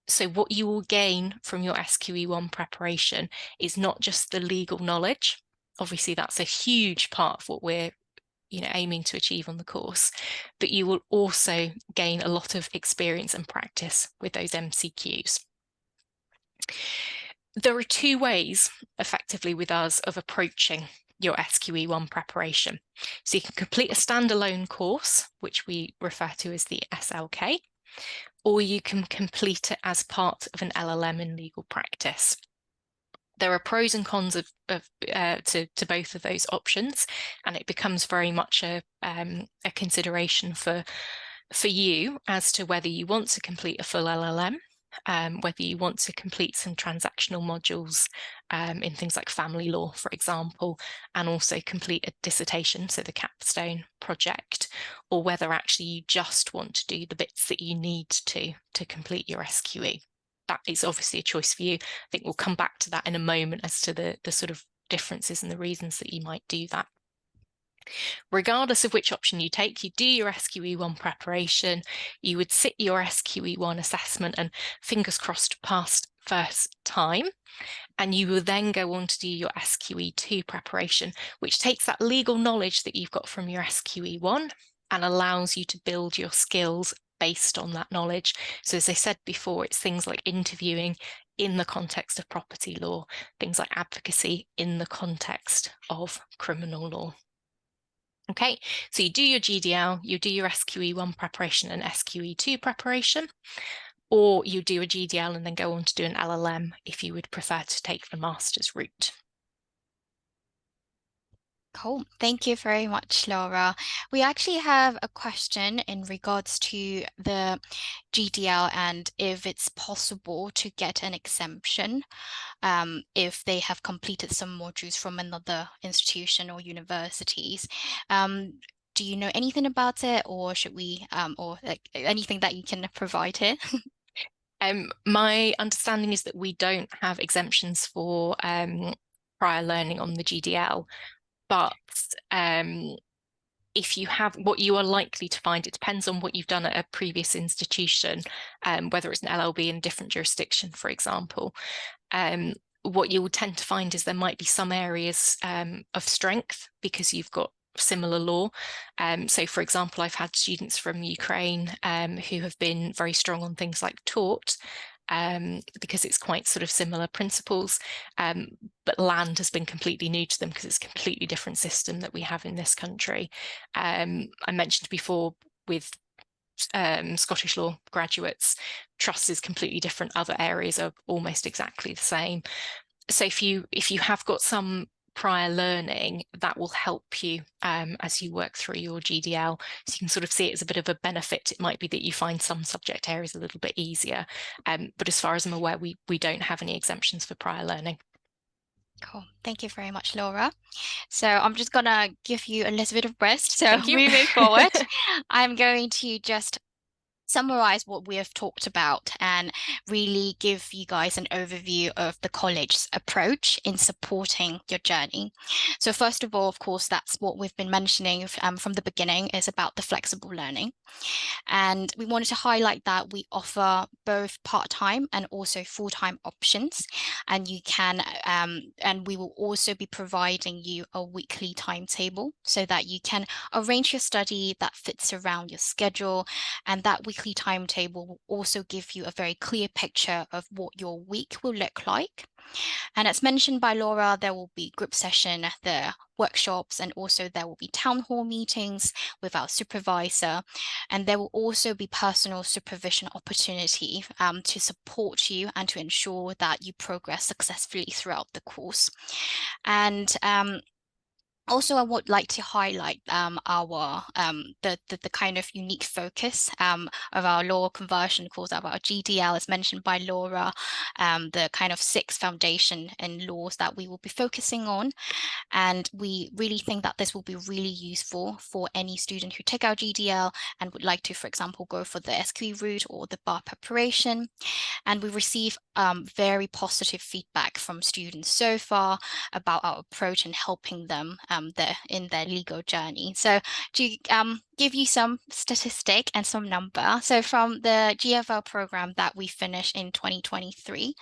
Speaker 2: So what you will gain from your SQE1 preparation is not just the legal knowledge. Obviously, that's a huge part of what we're aiming to achieve on the course, but you will also gain a lot of experience and practice with those MCQs. There are 2 ways, effectively, with us of approaching your SQE1 preparation. So you can complete a standalone course, which we refer to as the SLK, or you can complete it as part of an LLM in legal practice. There are pros and cons to both of those options, and it becomes very much a consideration for you as to whether you want to complete a full LLM, whether you want to complete some transactional modules in things like family law, for example, and also complete a dissertation, so the capstone project, or whether actually you just want to do the bits that you need to complete your SQE. That is obviously a choice for you. I think we'll come back to that in a moment as to the sort of differences and the reasons that you might do that. Regardless of which option you take, you do your SQE1 preparation, you would sit your SQE1 assessment and fingers crossed pass first time, and you will then go on to do your SQE2 preparation, which takes that legal knowledge that you've got from your SQE1 and allows you to build your skills based on that knowledge. So as I said before, it's things like interviewing in the context of property law, things like advocacy in the context of criminal law. Okay, so you do your GDL, you do your SQE1 preparation and SQE2 preparation, or you do a GDL and then go on to do an LLM if you would prefer to take the master's route.
Speaker 1: Cool. Thank you very much, Laura. We actually have a question in regards to the GDL and if it's possible to get an exemption if they have completed some modules from another institution or universities. Do you know anything about it, or should we, or like anything that you can provide here?
Speaker 2: My understanding is that we don't have exemptions for prior learning on the GDL, but if you have, what you are likely to find, it depends on what you've done at a previous institution, whether it's an LLB in a different jurisdiction, for example. What you will tend to find is there might be some areas of strength because you've got similar law. So, for example, I've had students from Ukraine who have been very strong on things like tort, because it's quite sort of similar principles, but land has been completely new to them because it's a completely different system that we have in this country. I mentioned before with Scottish law graduates, trust is completely different. Other areas are almost exactly the same. So if you have got some prior learning, that will help you as you work through your GDL. So you can sort of see it as a bit of a benefit. It might be that you find some subject areas a little bit easier, but as far as I'm aware, we don't have any exemptions for prior learning.
Speaker 1: Cool. Thank you very much, Laura. So I'm just gonna give you a little bit of rest. So
Speaker 2: Thank you.
Speaker 1: moving forward, I'm going to just summarize what we have talked about and really give you guys an overview of the college's approach in supporting your journey. So first of all, of course, that's what we've been mentioning from the beginning, is about the flexible learning. And we wanted to highlight that we offer both part-time and also full-time options. And you can, and we will also be providing you a weekly timetable so that you can arrange your study that fits around your schedule. And that weekly timetable will also give you a very clear picture of what your week will look like. And as mentioned by Laura, there will be group session, the workshops, and also there will be town hall meetings with our supervisor. And there will also be personal supervision opportunity to support you and to ensure that you progress successfully throughout the course. And Also, I would like to highlight our the kind of unique focus of our law conversion course, of our GDL, as mentioned by Laura, the kind of 6 foundation in laws that we will be focusing on. And we really think that this will be really useful for any student who take our GDL and would like to, for example, go for the SQE route or the bar preparation. And we receive very positive feedback from students so far about our approach in helping them in their legal journey. So to give you some statistic and some number, so from the GFL program that we finished in 2023,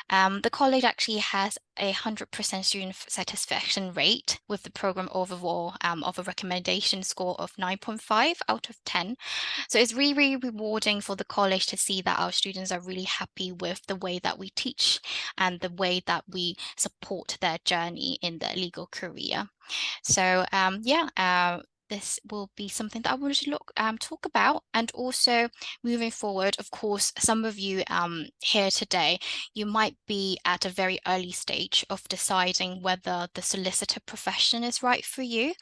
Speaker 1: the college actually has 100% student satisfaction rate with the program overall of a recommendation score of 9.5 out of 10. So it's really, really rewarding for the college to see that our students are really happy with the way that we teach and the way that we support their journey in their legal career. So this will be something that I wanted to talk about. And also moving forward, of course, some of you here today, you might be at a very early stage of deciding whether the solicitor profession is right for you.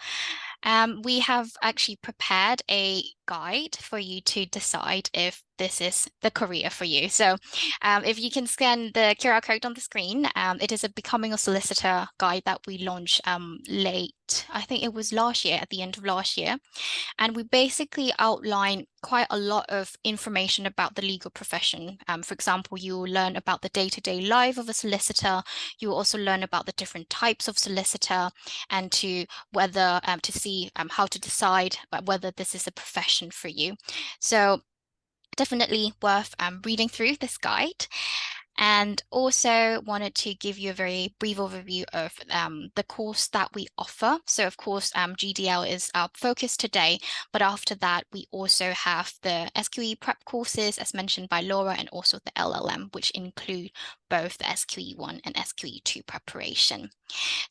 Speaker 1: We have actually prepared a guide for you to decide if this is the career for you. So if you can scan the QR code on the screen, it is a Becoming a Solicitor guide that we launched late, I think it was last year, at the end of last year. And we basically outline quite a lot of information about the legal profession. For example, you will learn about the day-to-day life of a solicitor. You will also learn about the different types of solicitor and to whether to see how to decide whether this is a profession for you. So definitely worth reading through this guide. And also wanted to give you a very brief overview of the course that we offer. So of course, GDL is our focus today, but after that, we also have the SQE prep courses, as mentioned by Laura, and also the LLM, which include both the SQE1 and SQE2 preparation.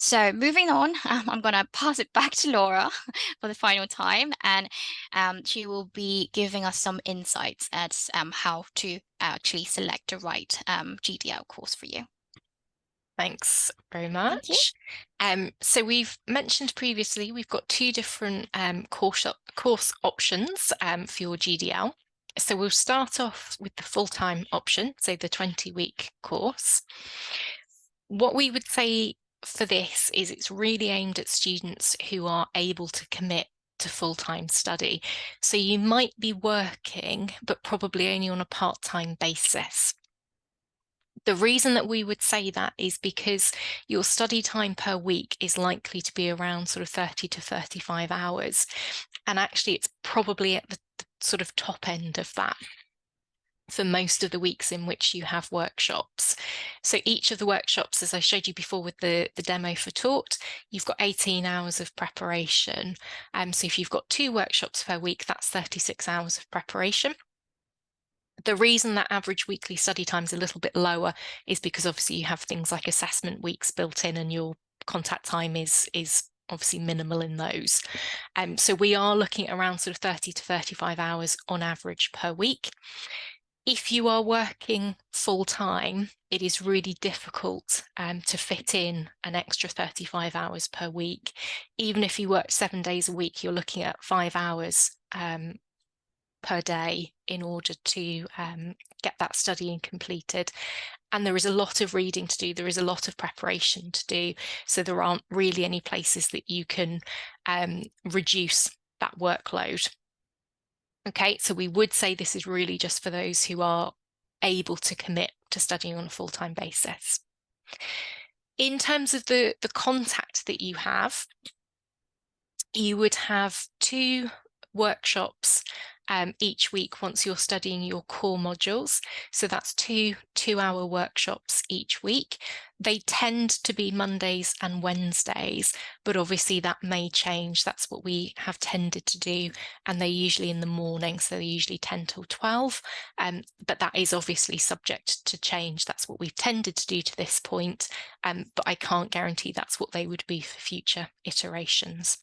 Speaker 1: So moving on, I'm going to pass it back to Laura for the final time, and she will be giving us some insights as how to actually select the right GDL course for you.
Speaker 2: Thanks very
Speaker 1: Thank you.
Speaker 2: much. So we've mentioned previously, we've got 2 different course options for your GDL. So we'll start off with the full-time option, so the 20-week course. What we would say for this is it's really aimed at students who are able to commit to full-time study. So you might be working, but probably only on a part-time basis. The reason that we would say that is because your study time per week is likely to be around sort of 30 to 35 hours. And actually, it's probably at the sort of top end of that for most of the weeks in which you have workshops. So each of the workshops, as I showed you before with the demo for taught, you've got 18 hours of preparation. So if you've got 2 workshops per week, that's 36 hours of preparation. The reason that average weekly study time is a little bit lower is because obviously you have things like assessment weeks built in and your contact time is obviously minimal in those. So we are looking at around sort of 30 to 35 hours on average per week. If you are working full time, it is really difficult to fit in an extra 35 hours per week. Even if you work 7 days a week, you're looking at 5 hours per day in order to get that studying completed. And there is a lot of reading to do. There is a lot of preparation to do. So there aren't really any places that you can reduce that workload. Okay, so we would say this is really just for those who are able to commit to studying on a full-time basis. In terms of the contact that you have, you would have 2 workshops each week once you're studying your core modules. So that's 2 2-hour workshops each week. They tend to be Mondays and Wednesdays, but obviously that may change. That's what we have tended to do. And they're usually in the morning, so they're usually 10 till 12. But that is obviously subject to change. That's what we've tended to do to this point. But I can't guarantee that's what they would be for future iterations.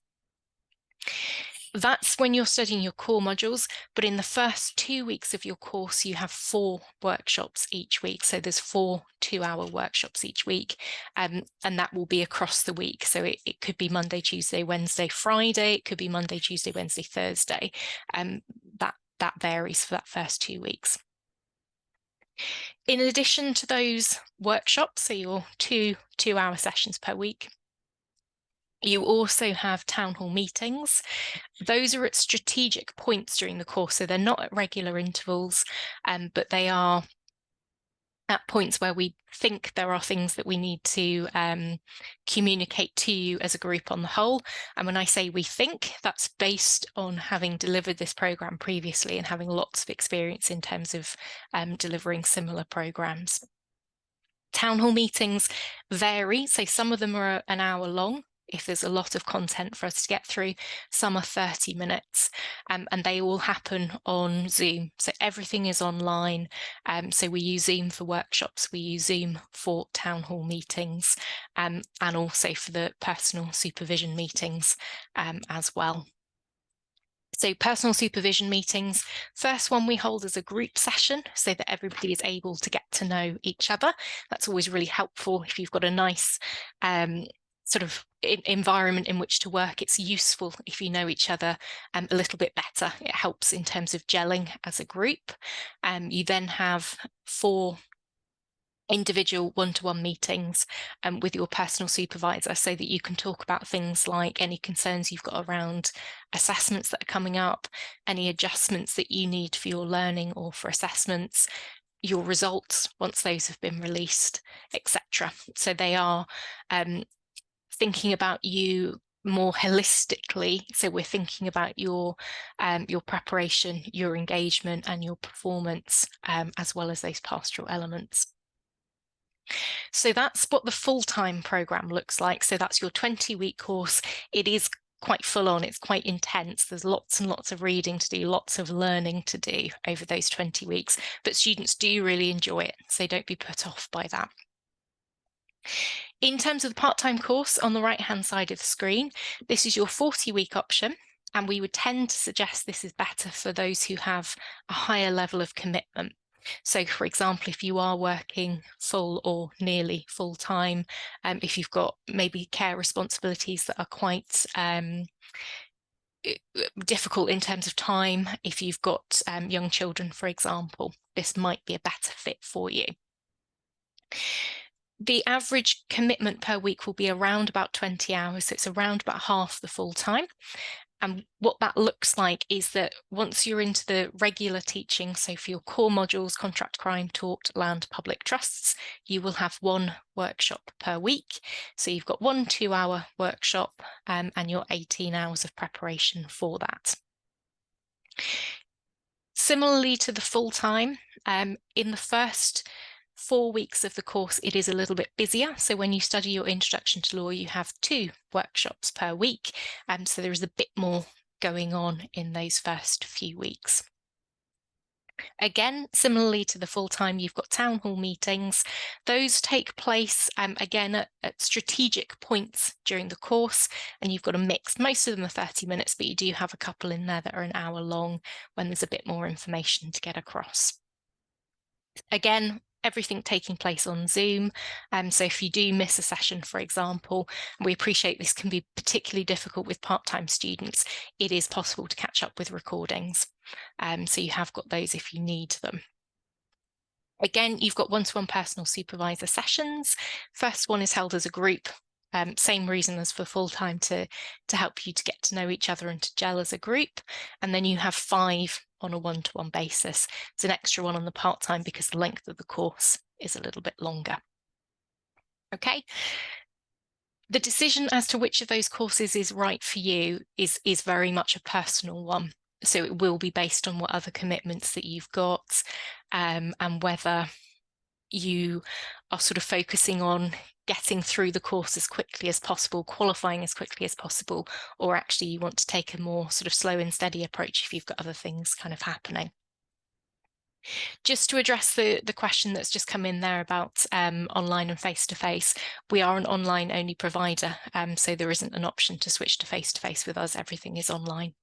Speaker 2: That's when you're studying your core modules, but in the first 2 weeks of your course, you have 4 workshops each week. So there's 4 2-hour workshops each week, and that will be across the week. So it could be Monday, Tuesday, Wednesday, Friday. It could be Monday, Tuesday, Wednesday, Thursday. That varies for that first 2 weeks. In addition to those workshops, so your 2 2-hour sessions per week, you also have town hall meetings. Those are at strategic points during the course, so they're not at regular intervals, but they are at points where we think there are things that we need to communicate to you as a group on the whole. And when I say we think, that's based on having delivered this programme previously and having lots of experience in terms of delivering similar programmes. Town hall meetings vary, so some of them are an hour long if there's a lot of content for us to get through. Some are 30 minutes, and they all happen on Zoom. So everything is online. So we use Zoom for workshops, we use Zoom for town hall meetings, and also for the personal supervision meetings as well. So personal supervision meetings, first one we hold as a group session so that everybody is able to get to know each other. That's always really helpful if you've got a nice sort of environment in which to work. It's useful if you know each other a little bit better. It helps in terms of gelling as a group. You then have 4 individual one-to-one meetings with your personal supervisor so that you can talk about things like any concerns you've got around assessments that are coming up, any adjustments that you need for your learning or for assessments, your results once those have been released, etc. So they are thinking about you more holistically. So we're thinking about your preparation, your engagement and your performance, as well as those pastoral elements. So that's what the full-time programme looks like. So that's your 20-week course. It is quite full on, it's quite intense. There's lots and lots of reading to do, lots of learning to do over those 20 weeks, but students do really enjoy it, so don't be put off by that. In terms of the part-time course, on the right-hand side of the screen, this is your 40-week option, and we would tend to suggest this is better for those who have a higher level of commitment. So, for example, if you are working full or nearly full time, if you've got maybe care responsibilities that are quite difficult in terms of time, if you've got young children, for example, this might be a better fit for you. The average commitment per week will be around about 20 hours, so it's around about half the full time. And what that looks like is that once you're into the regular teaching, so for your core modules, contract, crime, tort, land, public trusts, you will have 1 workshop per week. So you've got 1 2-hour workshop and your 18 hours of preparation for that. Similarly to the full time, in the first 4 weeks of the course, it is a little bit busier. So when you study your introduction to law, you have 2 workshops per week. So there is a bit more going on in those first few weeks. Again, similarly to the full-time, you've got town hall meetings. Those take place, again, at strategic points during the course, and you've got a mix. Most of them are 30 minutes, but you do have a couple in there that are an hour long when there's a bit more information to get across. Again, everything taking place on Zoom. So if you do miss a session, for example, we appreciate this can be particularly difficult with part-time students, it is possible to catch up with recordings. So you have got those if you need them. Again, you've got one-to-one personal supervisor sessions. First one is held as a group. Same reason as for full-time, to help you to get to know each other and to gel as a group. And then you have 5 on a one-to-one basis. It's an extra one on the part-time because the length of the course is a little bit longer. Okay. The decision as to which of those courses is right for you is very much a personal one. So it will be based on what other commitments that you've got, and whether you are sort of focusing on getting through the course as quickly as possible, qualifying as quickly as possible, or actually you want to take a more sort of slow and steady approach if you've got other things kind of happening. Just to address the question that's just come in there about online and face-to-face, we are an online only provider, so there isn't an option to switch to face-to-face with us. Everything is online.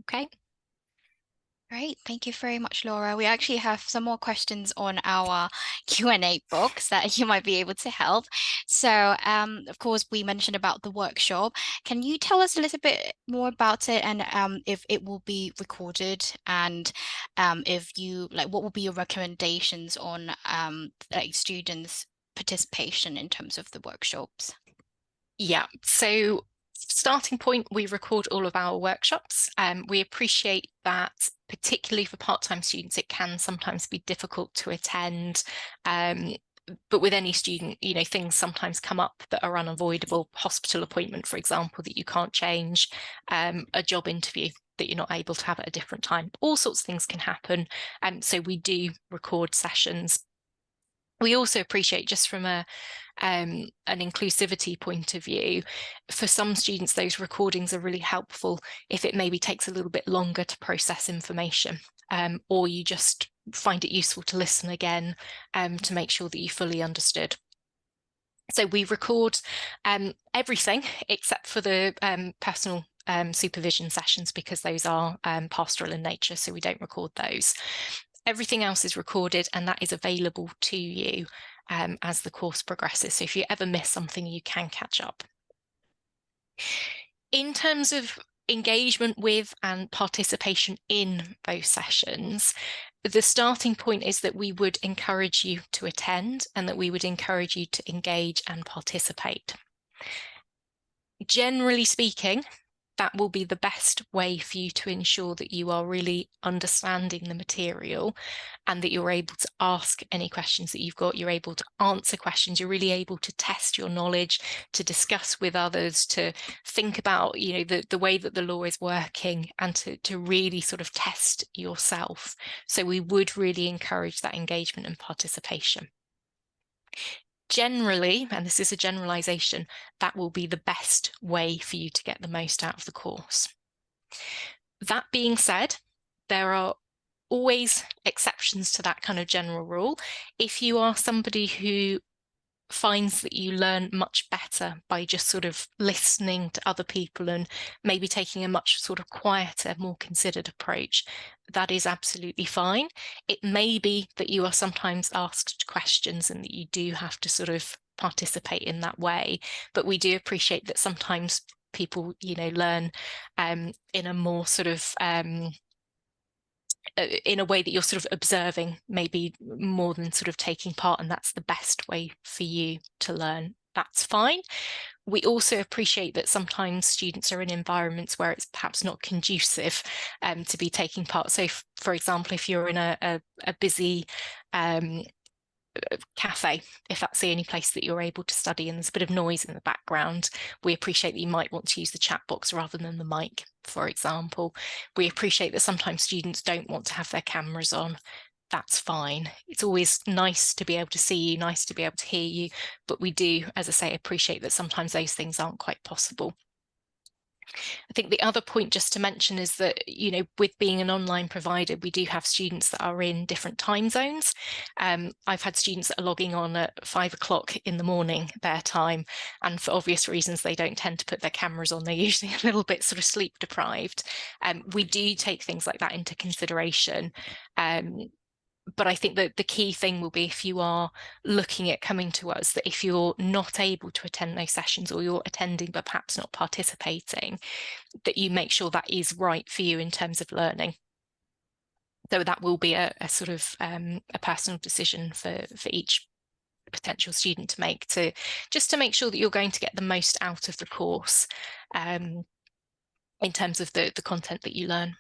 Speaker 2: Okay.
Speaker 1: Great, thank you very much, Laura. We actually have some more questions on our Q&A box that you might be able to help. So, of course, we mentioned about the workshop. Can you tell us a little bit more about it and if it will be recorded and if you like, what will be your recommendations on like students' participation in terms of the workshops?
Speaker 2: Yeah, so starting point, we record all of our workshops. We appreciate that, particularly for part-time students, it can sometimes be difficult to attend. But with any student, things sometimes come up that are unavoidable. Hospital appointment, for example, that you can't change, a job interview that you're not able to have at a different time. All sorts of things can happen. So we do record sessions. We also appreciate, just from an inclusivity point of view, for some students, those recordings are really helpful if it maybe takes a little bit longer to process information, or you just find it useful to listen again to make sure that you fully understood. So we record everything except for the personal supervision sessions, because those are pastoral in nature, so we don't record those. Everything else is recorded, and that is available to you as the course progresses. So if you ever miss something, you can catch up. In terms of engagement with and participation in those sessions, the starting point is that we would encourage you to attend and that we would encourage you to engage and participate. Generally speaking, that will be the best way for you to ensure that you are really understanding the material and that you're able to ask any questions that you've got, you're able to answer questions, you're really able to test your knowledge, to discuss with others, to think about, the way that the law is working, and to really sort of test yourself. So we would really encourage that engagement and participation. Generally, and this is a generalization, that will be the best way for you to get the most out of the course. That being said, there are always exceptions to that kind of general rule. If you are somebody who finds that you learn much better by just sort of listening to other people and maybe taking a much sort of quieter, more considered approach, that is absolutely fine. It may be that you are sometimes asked questions and that you do have to sort of participate in that way, but we do appreciate that sometimes people, learn in a more sort of in a way that you're sort of observing, maybe more than sort of taking part, and that's the best way for you to learn. That's fine. We also appreciate that sometimes students are in environments where it's perhaps not conducive to be taking part. So, for example, if you're in a busy cafe, if that's the only place that you're able to study and there's a bit of noise in the background, we appreciate that you might want to use the chat box rather than the mic, for example. We appreciate that sometimes students don't want to have their cameras on. That's fine. It's always nice to be able to see you, nice to be able to hear you, but we do, as I say, appreciate that sometimes those things aren't quite possible. I think the other point just to mention is that, with being an online provider, we do have students that are in different time zones. I've had students that are logging on at 5 o'clock in the morning, their time, and for obvious reasons, they don't tend to put their cameras on. They're usually a little bit sort of sleep deprived. We do take things like that into consideration. But I think that the key thing will be, if you are looking at coming to us, that if you're not able to attend those sessions, or you're attending but perhaps not participating, that you make sure that is right for you in terms of learning. So that will be a sort of a personal decision for each potential student to make, to make sure that you're going to get the most out of the course in terms of the content that you learn.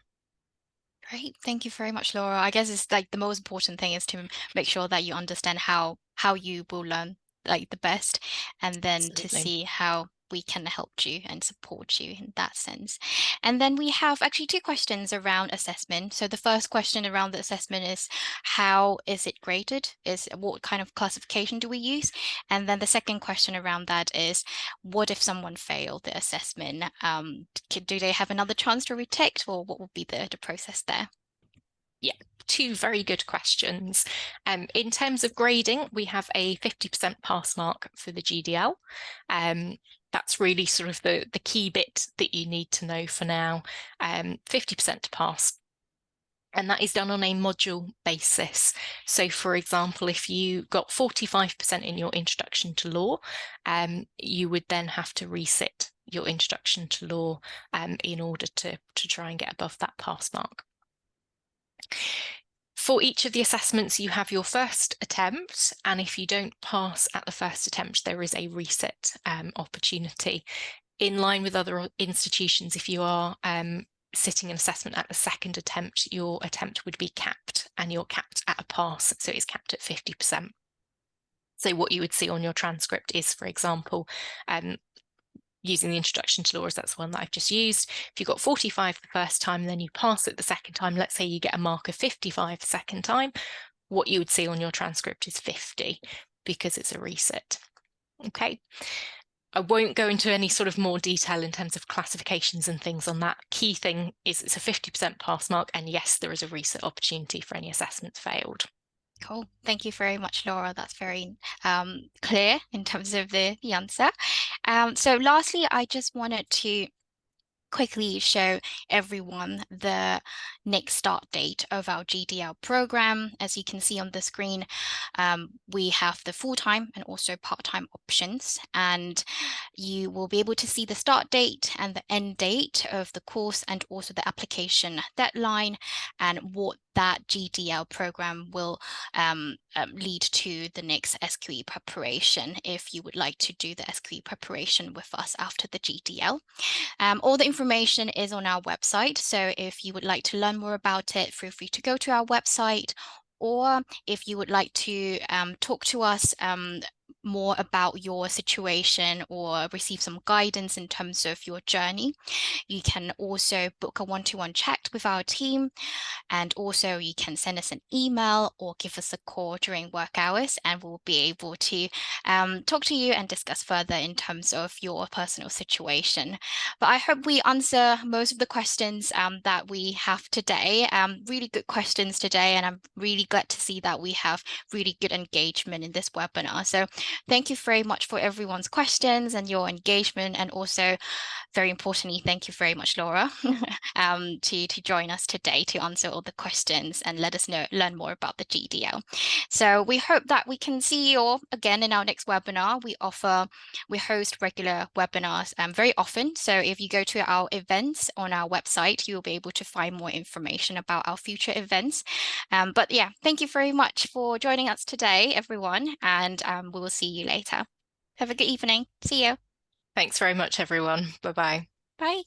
Speaker 1: Great. Thank you very much, Laura. I guess it's like the most important thing is to make sure that you understand how you will learn like the best, and then to
Speaker 2: Absolutely.
Speaker 1: see how we can help you and support you in that sense. And then we have actually two questions around assessment. So the first question around the assessment is, how is it graded? Is what kind of classification do we use? And then the second question around that is, what if someone failed the assessment? Do they have another chance to retake, or what would be the process there?
Speaker 2: Yeah, two very good questions. In terms of grading, we have a 50% pass mark for the GDL. That's really sort of the key bit that you need to know for now. 50% to pass. And that is done on a module basis. So, for example, if you got 45% in your introduction to law, you would then have to resit your introduction to law in order to try and get above that pass mark. For each of the assessments, you have your first attempt, and if you don't pass at the first attempt, there is a resit opportunity. In line with other institutions, if you are sitting an assessment at the second attempt, your attempt would be capped, and you're capped at a pass, so it's capped at 50%. So what you would see on your transcript is, for example, using the introduction to law, as that's the one that I've just used. If you got 45 the first time, and then you pass it the second time, let's say you get a mark of 55 the second time, what you would see on your transcript is 50 because it's a resit. Okay. I won't go into any sort of more detail in terms of classifications and things on that. Key thing is it's a 50% pass mark, and yes, there is a resit opportunity for any assessments failed.
Speaker 1: Cool. Thank you very much, Laura. That's very clear in terms of the answer. So lastly, I just wanted to quickly show everyone the next start date of our GDL program. As you can see on the screen, we have the full-time and also part-time options, and you will be able to see the start date and the end date of the course, and also the application deadline, and what that GDL program will lead to the next SQE preparation if you would like to do the SQE preparation with us after the GDL. All the information is on our website, so if you would like to learn more about it, feel free to go to our website, or if you would like to talk to us more about your situation or receive some guidance in terms of your journey, you can also book a one-to-one chat with our team, and also you can send us an email or give us a call during work hours, and we'll be able to talk to you and discuss further in terms of your personal situation. But I hope we answer most of the questions that we have today. Really good questions today, and I'm really glad to see that we have really good engagement in this webinar. So thank you very much for everyone's questions and your engagement, and also very importantly, thank you very much, Laura, to join us today to answer all the questions and let us learn more about the GDL. So we hope that we can see you all again in our next webinar. We host regular webinars very often. So if you go to our events on our website, you'll be able to find more information about our future events. But yeah, thank you very much for joining us today, everyone, and we will see you later. Have a good evening. See you.
Speaker 2: Thanks very much, everyone. Bye-bye.
Speaker 1: Bye.